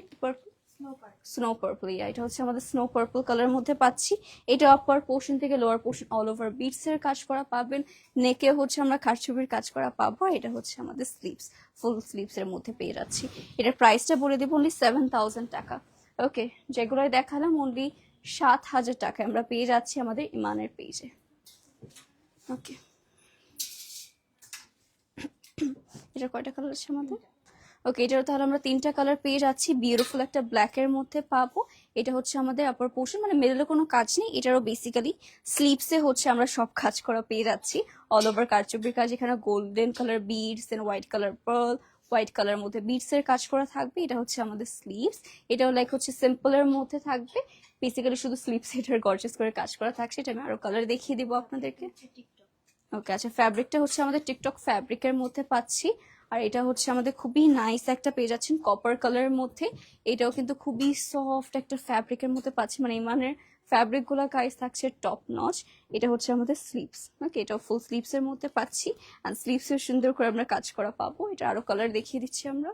স্নো পার্পল। এটা হচ্ছে আমাদের স্নো পার্পল কালার মধ্যে পাচ্ছি। এটা আপার পোর্শন থেকে lower portion all over beads এর কাজ করা পাবেন। নেকে হচ্ছে আমরা কারচুপির কাজ করা পাবো। এটা হচ্ছে আমাদের স্লিভস, ফুল স্লিভস এর মধ্যে পেয়ে যাচ্ছি। এটার প্রাইসটা বলে দেবো অনলি 7000 টাকা। ওকে, যেগুলোই দেখালাম অনলি 7000 টাকায় আমরা পেয়ে যাচ্ছি আমাদের ইমানের পেজে। ওকে, এটা কয়টা কালার আছে আমাদের? ওকে, এটারও তাহলে আমরা 3টা কালার পেয়ে যাচ্ছি। বিউটিফুল একটা ব্ল্যাক এর মধ্যে পাবো। এটা হচ্ছে আমাদের আপার পোর্শন, মানে মিডলে কোনো কাজ নেই। এটারও বেসিক্যালি স্লিভসে হচ্ছে আমরা সব কাজ করা পেয়ে যাচ্ছি। অল ওভার কারচুপির কাজ, এখানে golden colour beads and white colour pearl, white colour মধ্যে বিডস এর কাজ করা থাকবে। এটা হচ্ছে আমাদের স্লিভস। এটাও লাইক হচ্ছে সিম্পল এর মধ্যে থাকবে। বেসিক্যালি শুধু স্লিভস এটার গর্জিয়াস করে কাজ করা থাকছে। এটা আমি আরো কালার দেখিয়ে দিব আপনাদেরকে। ওকে, আচ্ছা, ফ্যাব্রিকটা হচ্ছে আমাদের টিকটক ফ্যাব্রিকের মধ্যে পাচ্ছি। আর এটা হচ্ছে আমাদের খুবই নাইস একটা পেয়ে যাচ্ছেন কপার কালারের মধ্যে। এটাও কিন্তু খুবই সফট একটা ফ্যাব্রিকের মধ্যে পাচ্ছি, মানে ইমানের ফ্যাব্রিক গুলা গাইস থাকছে টপ নচ। এটা হচ্ছে আমাদের স্লিভস। ওকে, এটাও ফুল স্লিভস এর মধ্যে পাচ্ছি। আর স্লিভস এর সুন্দর করে আমরা কাজ করা পাবো। এটা আরো কালার দেখিয়ে দিচ্ছি আমরা।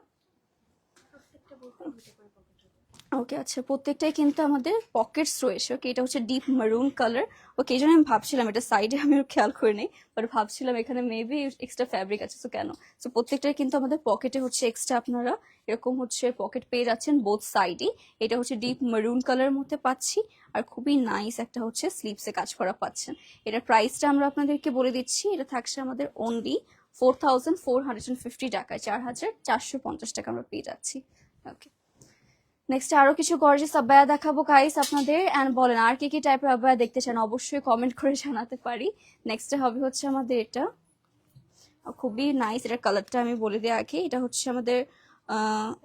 ওকে আচ্ছা, প্রত্যেকটাই কিন্তু আমাদের পকেটস রয়েছে। ওকে, এটা হচ্ছে ডিপ মারুন কালার। ওকে, এই জন্য আমি ভাবছিলাম এটা সাইডে আমি খেয়াল করে নেই, বাট ভাবছিলাম এখানে মেবি এক্সট্রা ফ্যাব্রিক আছে, তো কেন। সো প্রত্যেকটাই কিন্তু আমাদের পকেটে হচ্ছে এক্সট্রা আপনারা এরকম হচ্ছে পকেট পেয়ে যাচ্ছেন বোথ সাইডই। এটা হচ্ছে ডিপ মারুন কালারের মধ্যে পাচ্ছি, আর খুবই নাইস একটা হচ্ছে স্লিভসে কাজ করা পাচ্ছেন। এটার প্রাইসটা আমরা আপনাদেরকে বলে দিচ্ছি, এটা থাকছে আমাদের অনলি 4450 টাকায়, 4450 টাকা আমরা পেয়ে যাচ্ছি। ওকে, নেক্সট আরো কিছু গর্জিয়াস আবায়া দেখাবো গাইস আপনাদের। এন্ড বলেন আর কি কি টাইপের আবায়া দেখতে চান, অবশ্যই কমেন্ট করে জানাতে পারি। নেক্সট হবে হচ্ছে আমাদের এটা খুবই নাইস, এটার কালারটা আমি বলে দিই আগে। এটা হচ্ছে আমাদের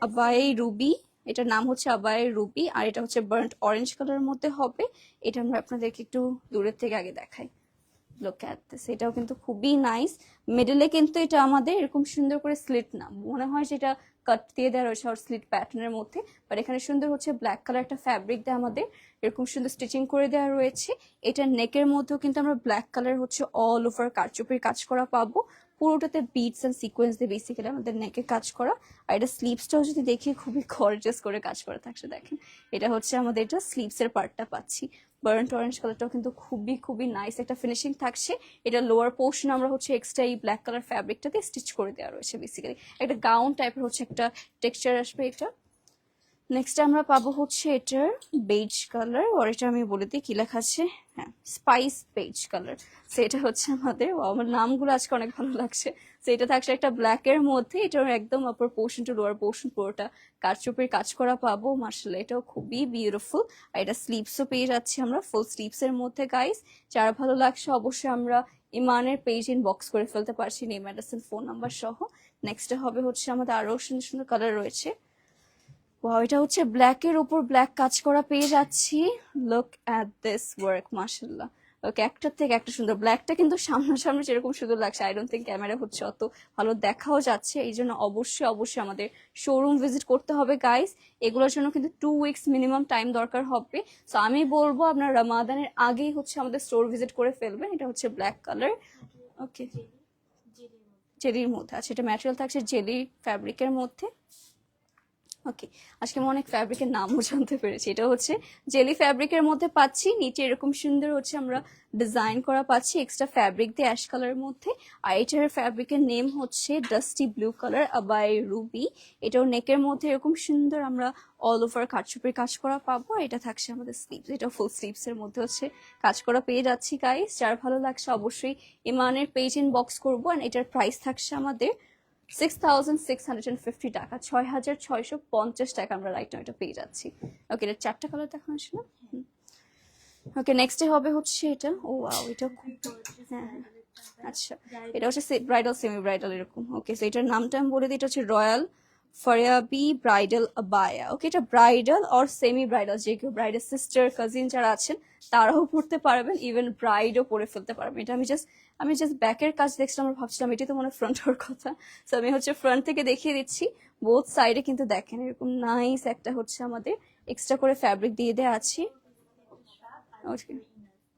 আবাই রুবি, এটার নাম হচ্ছে আবাই রুবি, আর এটা হচ্ছে বার্ন্ট অরেঞ্জ কালারের মধ্যে হবে। এটা আমরা আপনাদেরকে একটু দূরের থেকে আগে দেখাই। লুক অ্যাট দিস, এটাও কিন্তু খুবই নাইস। মিডলে কিন্তু এটা আমাদের এরকম সুন্দর করে স্লিট না, মনে হয় যেটা কাট দিয়ে দেওয়া রয়েছে আর স্লিট প্যাটার্নের মধ্যে, বাট এখানে সুন্দর হচ্ছে ব্ল্যাক কালার একটা ফ্যাব্রিক দিয়ে আমাদের এরকম সুন্দর স্টিচিং করে দেওয়া রয়েছে। এটা নেকের মধ্যেও কিন্তু আমরা ব্ল্যাক কালার হচ্ছে অল ওভার কারচুপির কাজ করা পাবো, পুরোটাতে বিটস এন্ড সিকোয়েন্স দিয়ে বেসিক্যালি আমাদের নেকে কাজ করা। আর এটা স্লিভসটাও যদি দেখি খুবই গর্জিয়াস করে কাজ করা থাকছে, দেখেন এটা হচ্ছে আমাদের এটা স্লিভসের পার্টটা পাচ্ছি। বার্ন্ট অরেঞ্জ কালারটাও কিন্তু খুবই খুবই নাইস একটা ফিনিশিং থাকছে। এটা লোয়ার পোর্শন আমরা হচ্ছে এক্সট্রা এই ব্ল্যাক কালার ফ্যাব্রিকটাতে স্টিচ করে দেওয়া রয়েছে, বেসিক্যালি একটা গাউন টাইপের হচ্ছে একটা টেক্সচার আসবে এটা। নেক্সট আমরা পাবো হচ্ছে এটার বেজ কালার, আর এটা আমি বলে দিই কি লেখা আছে, হ্যাঁ স্পাইস বেজ কালার। সো এটা হচ্ছে আমাদের, আমার নামগুলো আজকে অনেক ভালো লাগছে। সো এটা থাকছে একটা ব্ল্যাক এর মধ্যে, এটার একদম upper portion to lower portion পুরোটা কারচুপির কাজ করা পাবো। মার্শাল্লাহ, এটাও খুবই বিউটিফুল। আর এটা স্লিভসও পেয়ে যাচ্ছি আমরা ফুল স্লিভস এর মধ্যে গাইস। যারা ভালো লাগছে অবশ্যই আমরা ইমানের পেজ ইনবক্স করে ফেলতে পারছি, নেম অ্যাড্রেস ফোন নাম্বার সহ। নেক্সট হবে হচ্ছে আমাদের আরো সুন্দর সুন্দর কালার রয়েছে। ওয়াও, এটা হচ্ছে ব্ল্যাক এর উপর ব্ল্যাক কাজ করা পেয়ে যাচ্ছি। লুক অ্যাট দিস ওয়ার্ক, মাশাআল্লাহ। ওকে, একটার থেকে একটা সুন্দর। ব্ল্যাকটা কিন্তু সামনাসামনি যেরকম সুন্দর লাগছে, আই ডোন্ট থিঙ্ক ক্যামেরা হচ্ছে অত ভালো দেখাও যাচ্ছে। এই জন্য অবশ্যই অবশ্যই আমাদের শোরুম ভিজিট করতে হবে গাইস। এগুলোর জন্য কিন্তু 2 উইকস মিনিমাম টাইম দরকার হবে। সো আমি বলবো আপনার রমাদানের আগেই হচ্ছে আমাদের স্টোর ভিজিট করে ফেলবেন। এটা হচ্ছে ব্ল্যাক কালার। ওকে, জেলির মধ্যে আছে, এটা ম্যাটেরিয়াল থাকছে জেলি ফ্যাব্রিকের মধ্যে। ওকে, আজকে আমি অনেক ফ্যাব্রিকের নামও জানতে পেরেছি। এটা হচ্ছে জেলি ফ্যাব্রিকের মধ্যে পাচ্ছি, নিচে এরকম সুন্দর হচ্ছে আমরা ডিজাইন করা পাচ্ছি এক্সট্রা ফ্যাব্রিক দিয়ে অ্যাশ কালারের মধ্যে। আর এটার ফ্যাব্রিকের নেম হচ্ছে ডাস্টি ব্লু কালার আবাই রুবি। এটাও নেকের মধ্যে এরকম সুন্দর আমরা অল ওভার কারচুপির কাজ করা পাবো। এটা থাকছে আমাদের স্লিভস, এটা ফুল স্লিভস এর মধ্যে হচ্ছে কাজ করা পেয়ে যাচ্ছি গাইস। যার ভালো লাগছে অবশ্যই ইমানের পেজ ইনবক্স করবো। আর এটার প্রাইস থাকছে আমাদের 6650 টাকা, 6650 টাকা আমরা রাইট নাও এটা পেয়ে যাচ্ছি। ওকে, এটা 4টা কালার দেখানো ছিল। ওকে, নেক্সট হবে হচ্ছে এটা। ও ওয়াও, এটা খুব, হ্যাঁ হ্যাঁ আচ্ছা, এটা হচ্ছে ব্রাইডাল সেমি ব্রাইডাল এরকম। ওকে, সো এটার নামটা আমি বলে দিই, এটা হচ্ছে রয়্যাল ফারিয়াবি ব্রাইডাল আবায়া। ওকে, এটা ব্রাইডাল আর সেমি ব্রাইডাল, যে কেউ ব্রাইডের সিস্টার কাজিন যারা আছেন তারাও পড়তে পারবেন, ইভেন ব্রাইডও পরে ফেলতে পারবেন। এটা আমি জাস্ট ব্যাকের কাজ দেখছিলাম, আমরা ভাবছিলাম এটি তো মনে ফ্রন্ট হওয়ার কথা। সো আমি হচ্ছে ফ্রন্ট থেকে দেখিয়ে দিচ্ছি। বোথ সাইডে কিন্তু দেখেন এরকম নাইস একটা হচ্ছে আমাদের এক্সট্রা করে ফ্যাব্রিক দিয়ে দেওয়া আছে।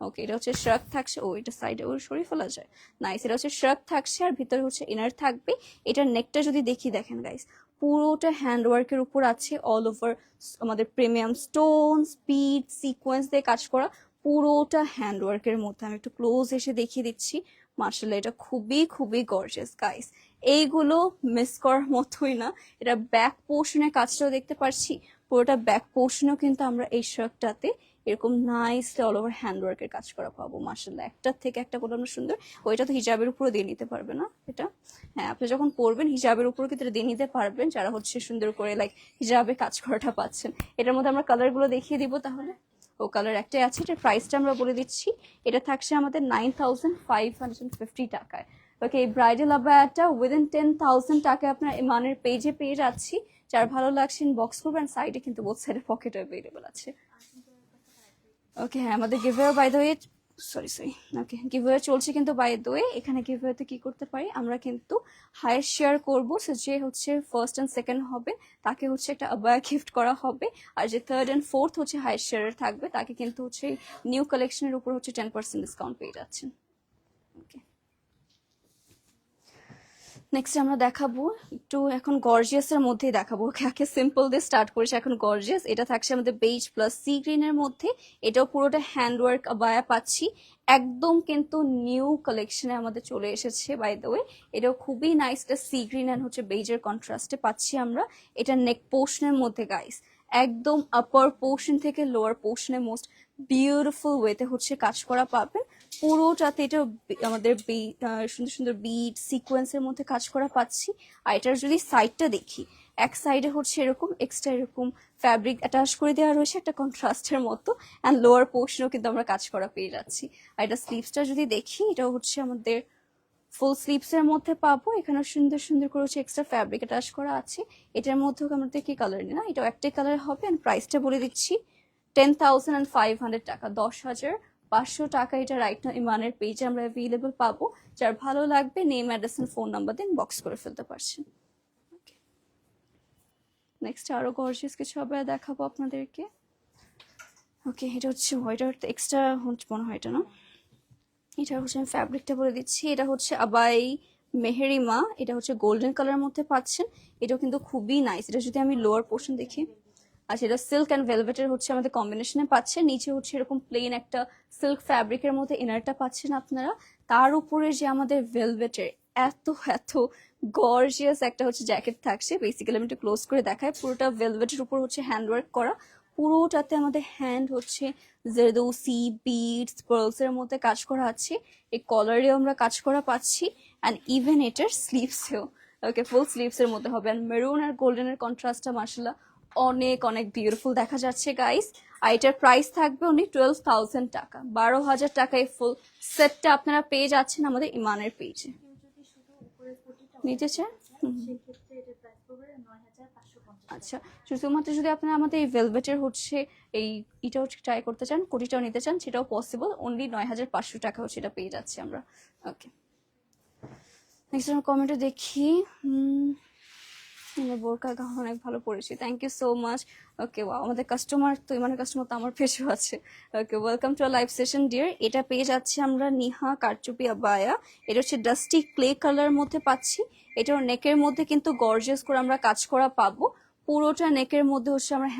ওকে, এটা হচ্ছে শ্রাক থাকছে। ও, এটা সাইডে ওর সরিয়ে ফেলা যায়, নাইস। এটা হচ্ছে শ্রাক থাকছে আর ভিতরে হচ্ছে ইনার থাকবে। এটার নেকটা যদি দেখি দেখেন গাইস, পুরোটা হ্যান্ড ওয়ার্কের উপর আছে, অল ওভার আমাদের প্রিমিয়াম স্টোনস বিড সিকোয়েন্স দিয়ে কাজ করা, পুরোটা হ্যান্ড ওয়ার্কের মধ্যে। আমি একটু ক্লোজ এসে দেখিয়ে দিচ্ছি। মার্শাল্লাহ, এটা খুবই খুবই গর্জিয়াস গাইস। এইগুলো মিস করার মতোই না। এটা ব্যাক পোর্শনের কাজটাও দেখতে পাচ্ছি, পুরোটা ব্যাক পোর্শনেও কিন্তু আমরা এই শার্টটাতে এরকম নাইসলি অল ওভার হ্যান্ড ওয়ার্কের কাজ করা পাবো। মার্শাল্লাহ, একটার থেকে একটা করে আমরা সুন্দর। ওইটা তো হিজাবের উপরে দিয়ে নিতে পারবে না এটা, হ্যাঁ আপনি যখন পরবেন হিজাবের উপরে কিন্তু দিয়ে নিতে পারবেন, যারা হচ্ছে সুন্দর করে লাইক হিজাবে কাজ করাটা পাচ্ছেন। এটার মধ্যে আমরা কালার গুলো দেখিয়ে দিব তাহলে। ও, কালার একটাই আছে, এটার প্রাইসটা আমরা বলে দিচ্ছি। এটা থাকছে আমাদের 9550 টাকায়। ওকে, এই ব্রাইডাল আবায়াটা উইদিন 10,000 টাকায় আপনার ইমানের পেজে পেয়ে যাচ্ছি। যার ভালো লাগছে বক্স করবেন, সাইডে কিন্তু বোথ সাইডে পকেট অ্যাভেলেবল আছে। ওকে, হ্যাঁ আমাদের giveaway by the way, sorry okay, giveaway চলছে কিন্তু বাই দ্য ওয়ে। এখানে গিভওয়েতে কি করতে পারি আমরা, কিন্তু হাইয়েস্ট শেয়ার করবো। সো যে হচ্ছে ফার্স্ট অ্যান্ড সেকেন্ড হবে তাকে হচ্ছে একটা আবায়া গিফট করা হবে, আর যে থার্ড অ্যান্ড ফোর্থ হচ্ছে হাইয়েস্ট শেয়ারের থাকবে তাকে কিন্তু হচ্ছে নিউ কালেকশনের উপর হচ্ছে 10% ডিসকাউন্ট পেয়ে যাচ্ছেন। ওকে, নেক্সট আমরা দেখাবো একটু এখন গর্জিয়াসের মধ্যেই দেখাবো, আগে সিম্পল দিয়ে স্টার্ট করেছি, এখন গর্জিয়াস। এটা থাকছে আমাদের বেজ প্লাস সি গ্রিনের মধ্যে, এটাও পুরোটা হ্যান্ডওয়ার্ক আবায়া পাচ্ছি, একদম কিন্তু নিউ কালেকশনে আমাদের চলে এসেছে বাই দ্য ওয়ে। এটাও খুবই নাইস, এটা সি গ্রিন অ্যান্ড হচ্ছে বেজের কন্ট্রাস্টে পাচ্ছি আমরা। এটা নেক পোর্শনের মধ্যে গাইস, একদম আপার পোর্শন থেকে লোয়ার পোর্শনে মোস্ট বিউটিফুল ওয়েতে হচ্ছে কাজ করা পাবেন। পুরোটাতে এটা আমাদের সুন্দর সুন্দর বিট সিকোয়েন্সের মধ্যে কাজ করা পাচ্ছি। আর এটার যদি সাইডটা দেখি, এক সাইডে হচ্ছে এরকম এক্সট্রা এরকম ফ্যাব্রিক অ্যাটাচ করে দেওয়া রয়েছে একটা কন্ট্রাস্টের মতো, অ্যান্ড লোয়ার পোর্শনেও কিন্তু আমরা কাজ করা পেয়ে যাচ্ছি। আর এটা স্লিভসটা যদি দেখি, এটা হচ্ছে আমাদের ফুল স্লিভস এর মধ্যে পাবো। এখানে সুন্দর সুন্দর করে হচ্ছে এক্সট্রা ফ্যাব্রিক অ্যাটাচ করা আছে। এটার মধ্যেও আমাদের কি কালার না, এটা একটাই কালার হবে। অ্যান্ড প্রাইসটা বলে দিচ্ছি 10,500 টাকা, 10,500 টাকা। এটা রাইট না ইমানের পেজে আমরা অ্যাভেলেবল পাবো। যার ভালো লাগবে name address and phone number দিন বক্স করে ফেলতে পারছেন। নেক্সট আরো গর্জিয়াস কিছু হবে দেখাবো আপনাদেরকে। ওকে, এটা হচ্ছে হোয়াইটার এক্সট্রা মনে হয় এটা না, এটা হচ্ছে আমি ফ্যাব্রিকটা বলে দিচ্ছি। এটা হচ্ছে আবাই মেহেরিমা, এটা হচ্ছে গোল্ডেন কালারের মধ্যে পাচ্ছেন। এটাও কিন্তু খুবই নাইস। এটা যদি আমি লোয়ার পোর্শন দেখি, আচ্ছা এটা সিল্ক অ্যান্ড ভেলভেটের হচ্ছে আমাদের কম্বিনেশনে পাচ্ছেন। নিচে হচ্ছে এরকম প্লেন একটা সিল্ক ফ্যাব্রিকের মধ্যে ইনারটা পাচ্ছেন আপনারা। তার উপরে যে আমাদের ভেলভেটের এত এত গর্জিয়াস একটা হচ্ছে জ্যাকেট থাকছে। বেসিক্যালি আমি একটু ক্লোজ করে দেখাই, পুরোটা ভেলভেটের উপর হচ্ছে হ্যান্ডওয়ার্ক করা, পুরোটাতে আমাদের হ্যান্ড হচ্ছে জেরদৌসি বিডস পার্লস এর মধ্যে কাজ করা আছে। এই কলারেও আমরা কাজ করা পাচ্ছি, অ্যান্ড ইভেন এটার স্লিভসেও ওকে ফুল স্লিভস এর মধ্যে হবে। অ্যান্ড মেরুন আর গোল্ডেনের কন্ট্রাস্টটা মার্শাল্লাহ অনেক অনেক বিউটিফুল দেখা যাচ্ছে গাইস। আর এটার প্রাইস থাকবে অনলি 12,000 টাকা, 12,000 টাকায় ফুল সেটটা আপনারা পেয়ে যাচ্ছেন আমাদের ইমানের পেজে। নিতে চান? আচ্ছা, শুধুমাত্র যদি আপনারা আমাদের এই ভেলভেটের হচ্ছে এটাও ট্রাই করতে চান, কোটিটাও নিতে চান, সেটাও পসিবল। অনলি 9,500 টাকা হচ্ছে এটা পেয়ে যাচ্ছি আমরা। ওকে, নেক্সট আমরা কমেন্টে দেখি। বোরকা গাউন অনেক ভালো পড়েছি, thank you so much. Okay, wow, আমাদের কাস্টমার তো ইমানের কাস্টমার তো আমার পেজও আছে। Okay, welcome to our live session dear. এটা পেয়ে যাচ্ছি আমরা নিহা কারচুপি আবায়া। এটা হচ্ছে ডাস্টি ক্লে কালারের মধ্যে পাচ্ছি। এটার নেকের মধ্যে কিন্তু গর্জিয়াস করে আমরা কাজ করা পাবো। পুরোটা নেকের মধ্যে হচ্ছে আমরা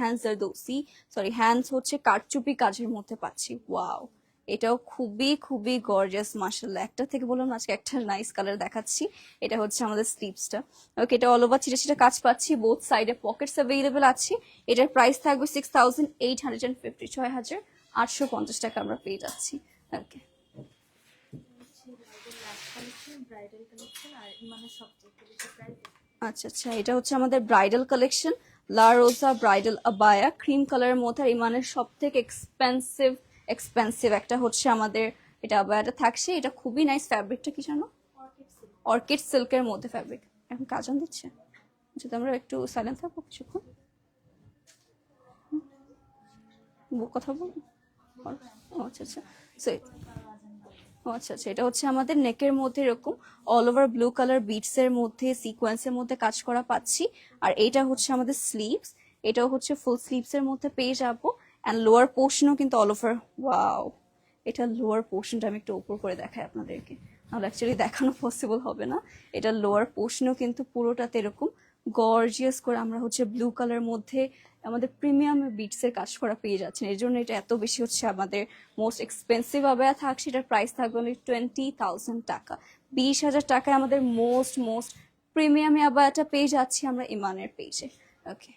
হ্যান্ডস হচ্ছে কারচুপি কাজের মধ্যে পাচ্ছি। ওয়াও, এটাও খুবই খুবই গর্জিয়াস মাশাআল্লাহ। একটা থেকে বললাম আজকে একটা নাইস কালার দেখাচ্ছি। এটা হচ্ছে আমাদের স্লিভসটা। ওকে, এটা অল ওভার ছিটা ছিটা কাজ পাচ্ছি, বোথ সাইডে পকেটস অ্যাভেলেবল আছে। এটার প্রাইস থাকবে 6,850, 6,850 টাকা আমরা পেয়ে যাচ্ছি। ওকে, আচ্ছা আচ্ছা, এটা হচ্ছে আমাদের ব্রাইডাল কালেকশন, লা রোজা ব্রাইডাল আবায়া ক্রিম কালারের মধ্যে। আর ইমানের সব থেকে এক্সপেন্সিভ একটা হচ্ছে আমাদের এটা আবায়াটা থাকছে। এটা খুবই নাইস, ফ্যাব্রিকটা কি জানো, অর্কিড সিল্কের মধ্যে ফ্যাব্রিক। এখন কাজ অন দিচ্ছে, যদি আমরা একটু সাইলেন্ট থাকবো কিছুক্ষণ, কথা বলবো। আচ্ছা আচ্ছা, আচ্ছা আচ্ছা, এটা হচ্ছে আমাদের নেকের মধ্যে এরকম all over blue colour beads এর মধ্যে সিকোয়েন্সের মধ্যে কাজ করা পাচ্ছি। আর এটা হচ্ছে আমাদের স্লিভস, এটাও হচ্ছে ফুল স্লিভস এর মধ্যে পেয়ে যাবো। অ্যান্ড লোয়ার পোর্শনও কিন্তু অল ওভার। ওয়াও, এটা লোয়ার পোর্শনটা আমি একটু উপর করে দেখাই আপনাদেরকে, আর অ্যাকচুয়ালি দেখানো পসিবল হবে না। এটা লোয়ার পোর্শনও কিন্তু পুরোটাতে এরকম গর্জিয়াস করে আমরা হচ্ছে ব্লু কালার মধ্যে আমাদের প্রিমিয়াম বিটস এর কাজ করা পেয়ে যাচ্ছেন। এর জন্য এটা এত বেশি হচ্ছে আমাদের মোস্ট এক্সপেন্সিভ আবায়া থাকছে। এটার প্রাইস থাকবে অনলি 20,000 টাকা, 20,000 টাকায় আমাদের মোস্ট প্রিমিয়াম আবায়াটা পেয়ে যাচ্ছি আমরা ইমানের পেজে। ওকে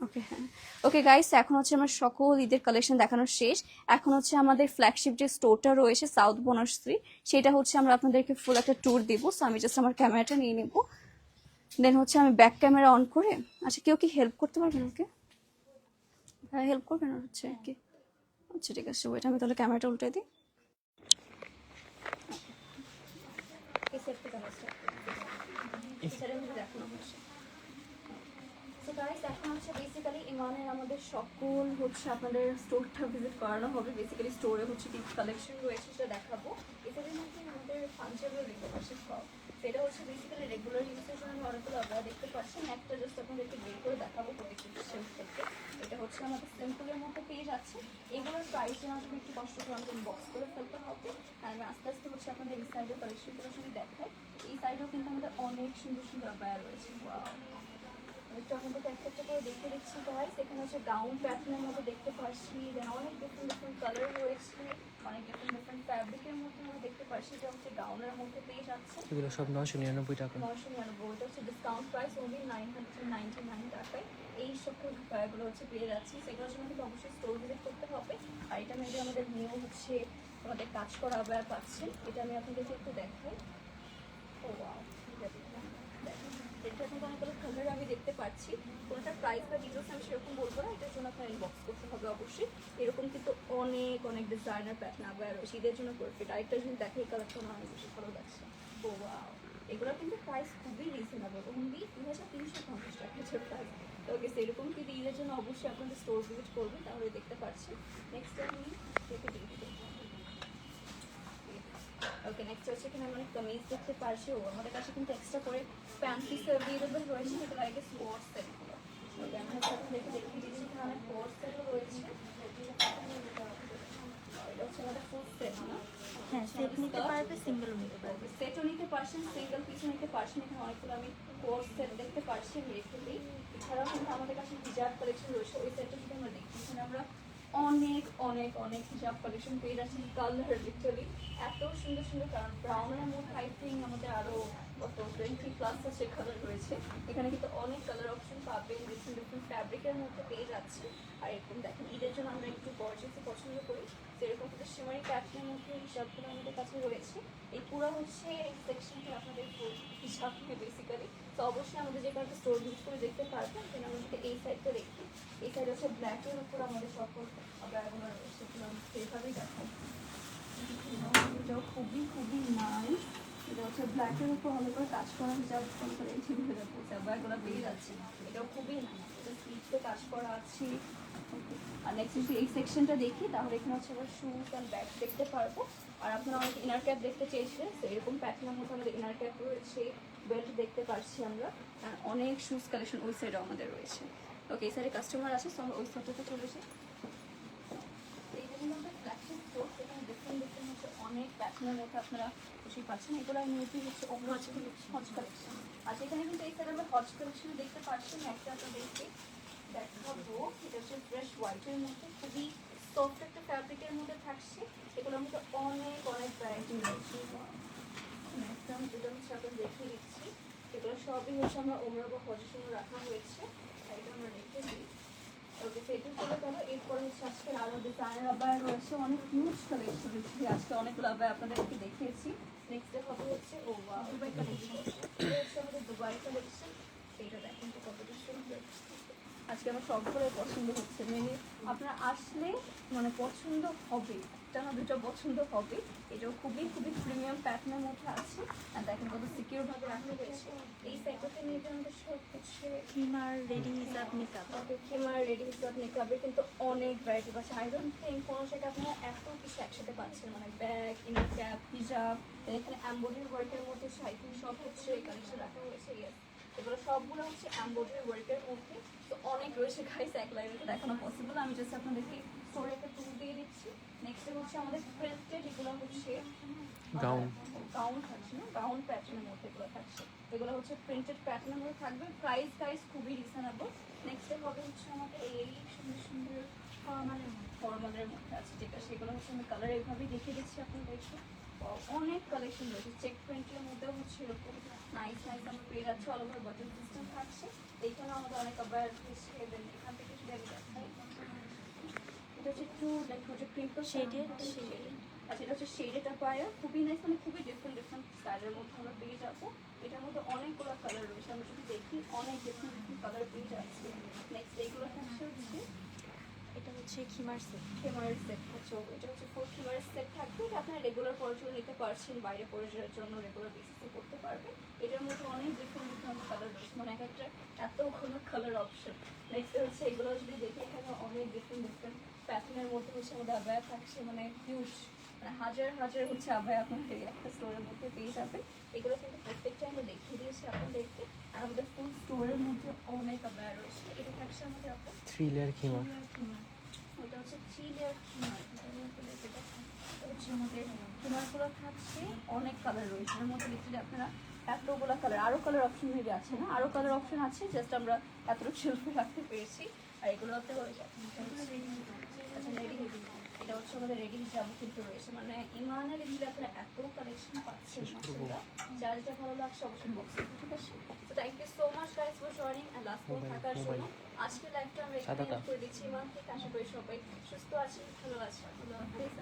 ওকে, হ্যাঁ ওকে গাইস, এখন হচ্ছে আমার সকল ঈদের কালেকশন দেখানোর শেষ। এখন হচ্ছে আমাদের ফ্ল্যাগশিপ যে স্টোরটা রয়েছে সাউথ বনশ্রী, সেটা হচ্ছে আমরা আপনাদেরকে ফুল একটা ট্যুর দিব। সো আমি জাস্ট আমার ক্যামেরাটা নিয়ে নেবো, দেন হচ্ছে আমি ব্যাক ক্যামেরা অন করে। আচ্ছা, কেউ কি হেল্প করতে পারবেন ওকে? ভাই হেল্প করবেন হচ্ছে কি? আচ্ছা ঠিক আছে, ওইটা আমি তাহলে ক্যামেরাটা উল্টে দিই। এখন হচ্ছে বেসিক্যালি ইমানের আমাদের সকল হচ্ছে আপনাদের স্টোরটা ভিজিট করানো হবে। বেসিক্যালি স্টোরে হচ্ছে কি কালেকশন রয়েছে সেটা দেখাবো। এছাড়া আমাদের পাঞ্জাবের রিকভার্সেস সেটা হচ্ছে বেসিক্যালি রেগুলার ইউজের জন্য আমি অনেকগুলো আবার দেখতে পাচ্ছেন। একটা জাস্ট আপনাদেরকে বের করে দেখাবো প্রত্যেকটি শেলফ থেকে। এটা হচ্ছে আমাদের সিম্পলের মধ্যে পেয়ে যাচ্ছে। এগুলোর প্রাইস জানার জন্য একটু কষ্ট করে আমাদের বক্স করে ফেলতে হবে। আর আমি আস্তে আস্তে হচ্ছে আপনাদের এই সাইডের কালেকশনগুলো যদি দেখাই, এই সাইডেও কিন্তু আমাদের অনেক সুন্দর সুন্দর আবার রয়েছে। ওয়াও, একটু আপনাদেরকে একটা একটা করে দেখে দিচ্ছি গাইস। এখানে হচ্ছে গাউন প্যাটার্নের মধ্যে দেখতে পাচ্ছি, দেন অনেক ডিফারেন্ট ডিফারেন্ট কালার রয়েছে, অনেক ডিফারেন্ট ডিফারেন্ট ফ্যাব্রিকের মধ্যে আমরা দেখতে পাচ্ছি। এটা হচ্ছে গাউনের মধ্যে পেয়ে যাচ্ছে। এগুলো সব 999 টাকা। 999, এটা হচ্ছে ডিসকাউন্ট প্রাইস অনলি 999 টাকায় এই সকল ব্যাগগুলো হচ্ছে পেয়ে যাচ্ছি। সেগুলোর জন্য কিন্তু অবশ্যই স্টোর ভিজিট করতে হবে। আর এটা মেবি আমাদের নিউ হচ্ছে আমাদের কাজ করা ব্যাগ পাচ্ছেন। এটা আমি আপনাদেরকে একটু দেখাই। ও ওয়াও, এটা কিন্তু অনেকগুলো কালার আমি দেখতে পাচ্ছি। কোনটার প্রাইস বা ডিটেলস আমি সেরকম বলবো না, এটার জন্য আপনার ইনবক্স করতে হবে অবশ্যই। এরকম কিন্তু অনেক অনেক ডিজাইনার প্যাটার্ন আবার রয়েছে, ঈদের জন্য পারফেক্ট। আরেকটা যদি দেখে এই কালারটা আমার অনেক বেশি ভালো লাগছে। ও ওয়াও, এগুলো কিন্তু প্রাইস খুবই রিজনেবল, অনলি 2350 টাকা হচ্ছে প্রাইস। ওকে, সেরকম কিন্তু ঈদের জন্য অবশ্যই আপনাদের স্টোর ভিজিট করবেন, তাহলে দেখতে পাচ্ছেন। নেক্সট আমি দেখে দিয়ে দিই। ওকে, নেক্সট হচ্ছে এখানে আমরা কামিজ দেখতে পারছি। ও আমাদের কাছে কিন্তু এক্সট্রা করে প্যান্ট পিস অ্যাভেলেবল রয়েছে, যেগুলো আগে স্পোর্টস সেটগুলো। ওকে, আমরা সাথে দেখে দেখিয়ে দিচ্ছি এখানে অনেক স্পোর্টস সেটও রয়েছে। এটা হচ্ছে আমাদের ফুল সেট না? হ্যাঁ, সেট নিতে পারবে, সিঙ্গেলও নিতে পারবে। সেটও নিতে পারছেন, সিঙ্গেল পিসও নিতে পারছেন। এখানে অনেকগুলো আমি কোর্স সেট দেখতে পাচ্ছি, আমি রেখে দিই। এছাড়াও কিন্তু আমাদের কাছে হিজাব কালেকশন রয়েছে, ওই সেটটা যদি আমরা দেখি, এখানে আমরা অনেক অনেক অনেক হিজাব কালেকশন পেয়ে যাচ্ছি। কালার লিটারালি এত সুন্দর সুন্দর, কারণ ব্রাউনের মধ্যে আই থিঙ্ক আমাদের আরও কত 20+ আছে কালার রয়েছে। এখানে কিন্তু অনেক কালার অপশন পাবেন, ডিফারেন্ট ডিফারেন্ট ফ্যাব্রিকের মধ্যে পেয়ে যাচ্ছে। আর এরকম দেখেন, ঈদের জন্য আমরা একটু গর্জিয়াসই পছন্দ করি, সেরকম কিন্তু শিমারি প্যাটার্নের মধ্যে হিসাবগুলো আমাদের কাছে রয়েছে। এই পুরো হচ্ছে এই সেকশনটা আপনাদের হিসাব থেকে বেসিক্যালি। তো অবশ্যই আমাদের যে কারণে স্টোর ভিজিট করে দেখতে পারবেন। দেন আমাদের এই সাইডটা দেখি, এই সাইড হচ্ছে ব্ল্যাকের উপর আমাদের সকল আবার এগুলো সেগুলো আমি সেইভাবেই দেখাই। এটাও খুবই খুবই নাইস। এটা হচ্ছে ব্ল্যাকের উপর অনেক করে কাজ করা হিসাব করে এগুলো পেয়ে যাচ্ছে। এটাও খুবই নাইস, এটা স্লিপসে কাজ করা আছে। আর নেক্সট যদি এই সেকশনটা দেখি, তাহলে এখানে হচ্ছে আমরা শুজ অ্যান্ড ব্যাগ দেখতে পারবো। আর আপনারা অনেক ইনার ক্যাপ দেখতে চেয়েছিলেন, তো এরকম প্যাটার্নের মধ্যে আমাদের ইনার ক্যাপ রয়েছে, বেল্ট দেখতে পাচ্ছি আমরা। আর অনেক শুজ কালেকশন ওই সাইডে আমাদের রয়েছে। ওকে, এই সাইডে কাস্টমার আছে, সো আমরা ওই সাইডটাতে চলে যাই। এইগুলো আমাদের ফ্ল্যাগশিপ স্টোর, সেখানে ডিফারেন্ট ডিফারেন্ট হচ্ছে অনেক প্যাটার্নের মধ্যে আপনারা খুশি পাচ্ছেন। এগুলো মেবি হচ্ছে হজ কালেকশন। আচ্ছা, এখানে কিন্তু এই সাইডে আমরা হজ কালেকশন দেখতে পাচ্ছেন। একটা আপনাদেরকে দেখাবো, এটা হচ্ছে ফ্রেশ হোয়াইটের মধ্যে, খুবই সফট একটা ফ্যাব্রিকের মধ্যে থাকছে। এগুলোর মধ্যে অনেক অনেক ভ্যারাইটি রয়েছে। একটা যেটা হচ্ছে আপনাদের দেখিয়ে দিচ্ছি, এগুলো সবই হচ্ছে আমরা ওমরা বা হজের জন্য রাখা হয়েছে, তাই এটা আমরা রেখে দিই। ওকে, সেটা চলে গেল। এরপরে হচ্ছে আজকে আরও ডিজাইনের আবার রয়েছে, অনেক হিউজ কালেকশন রয়েছে। আজকে অনেকগুলো আবার আপনাদেরকে দেখিয়েছি। নেক্সট হবে হচ্ছে ও দুবাই কালেকশন। এটা হচ্ছে আমাদের দুবাই কালেকশন। এইটা দেখেন তো কতটা সুন্দর। আজকে আমার সবগুলোই পছন্দ হচ্ছে, মেনে আপনারা আসলে মানে পছন্দ হবে, একটা না দুটো পছন্দ হবে। এটাও খুবই খুবই প্রিমিয়াম প্যাটার্নের মধ্যে আছে। আর দেখেন কত সিকিউর ভাবে রাখা হয়েছে। এই সাইডটাতে নিয়ে যে আমাদের সব হচ্ছে খিমার, রেডি হিসাব, নিকাব। ওকে, খিমার, রেডি হিসাব, নিকাবের কিন্তু অনেক ভ্যারাইটি পাচ্ছে। আই ডোন্ট থিঙ্ক কোনো সেটা আপনারা এত কিছু একসাথে পাচ্ছেন, মানে ব্যাগ, ইনার ক্যাপ, হিজাব, এখানে এমব্রয়ডারি ওয়ার্কের মধ্যে সাইকেল সব হচ্ছে এই কালেকশন রাখা হয়েছে। ইয়েস, এগুলো সবগুলো হচ্ছে এমব্রয়ডারি ওয়ার্কের মধ্যে। তো অনেক রয়েছে গাইস, এক লাইনে তো দেখানো পসিবল, আমি জাস্ট আপনাদেরকে স্টোরে একটা ট্যুর দিয়ে দিচ্ছি। নেক্সট হচ্ছে আমাদের প্রিন্টেড, এগুলো হচ্ছে গাউন গাউন থাকছে না, গাউন প্যাটার্নের মধ্যে এগুলো থাকছে। এগুলো হচ্ছে প্রিন্টেড প্যাটার্নের মধ্যে থাকবে, প্রাইস গাইস খুবই রিজনেবল। নেক্সট হবে হচ্ছে আমাদের এই সুন্দর সুন্দর ফর্মালের মধ্যে আছে, ঠিক আছে। সেগুলো হচ্ছে আমি কালার এইভাবেই দেখিয়ে দিচ্ছি আপনাদেরকে। অনেক কালেকশন রয়েছে, চেক প্রিন্টের মধ্যেও হচ্ছে এরকম নাইস নাইস আমরা পেয়ে যাচ্ছি। অল ওভার বাটন সিস্টেম থাকছে। এইখানে আমাদের অনেক আবার এখান থেকে যদি আমি দেখাই, এটা হচ্ছে একটু লাইক হচ্ছে ক্রিম্পল শেডেড। আচ্ছা, এটা হচ্ছে শেডেড পায়া, খুবই নাইস, মানে খুবই ডিফারেন্ট ডিফারেন্ট স্টাইলের মধ্যে আমরা পেয়ে যাবো। এটার মধ্যে অনেকগুলো কালার রয়েছে, আমরা যদি দেখি অনেক ডিফারেন্ট ডিফারেন্ট কালার পেয়ে যাচ্ছে। নেক্সট এইগুলো থাকছে হচ্ছে এটা হচ্ছে খিমার সেট। খিমারের সেট হচ্ছে, এটা হচ্ছে ফুল খিমারের সেট থাকবে। এটা আপনারা রেগুলার পরে জন্য নিতে পারছেন, বাইরে পরে যাওয়ার জন্য রেগুলার বেসিসে করতে পারবেন। এটার মধ্যে অনেক ডিফারেন্ট ডিফারেন্ট কালার রয়েছে, মানে এক একটা এতগুলো কালার অপশন। নেক্সট হচ্ছে এগুলো যদি দেখি, এখানে অনেক ডিফারেন্ট ডিফারেন্ট প্যাটার্নের মধ্যে হচ্ছে আমাদের আবার থাকছে, মানে হিউজ মানে হাজার হাজার হচ্ছে আবার আপনাদের এই একটা স্টোরের মধ্যে পেয়ে যাবেন। এগুলো কিন্তু প্রত্যেকটা আমরা দেখিয়ে দিয়েছি আপনাদেরকে। আর আমাদের ফুল স্টোরের মধ্যে অনেক আবার রয়েছে। এটা থাকছে আমাদের আপনার 3 লেয়ার খিমা। ওটা হচ্ছে 3 লেয়ার খিমার। এটা হচ্ছে আমাদের খিমারগুলো থাকছে অনেক কালার রয়েছে। এর মধ্যে লিটারালি আপনারা এতগুলো কালার, আরও কালার অপশন মেবি আছে না, আরও কালার অপশন আছে, জাস্ট আমরা এতটুকু শেলফে রাখতে পেরেছি। আর এগুলোতে আচ্ছা রেডি, এটা হচ্ছে আমাদের রেডি হিসাবে কিন্তু রয়েছে। মানে ইমানের এগুলো আপনারা এত কালেকশন পাচ্ছেন মাশাআল্লাহ, যার যেটা ভালো লাগছে অবশ্যই বক্স, ঠিক আছে? তো thank you so much guys for joining and last for থাকার জন্য। আজকে লাইভটা আমরা এখানে করে দিচ্ছি ইমান থেকে। আশা করি সবাই সুস্থ আছেন, ভালো আছেন। আল্লাহ হাফেজ।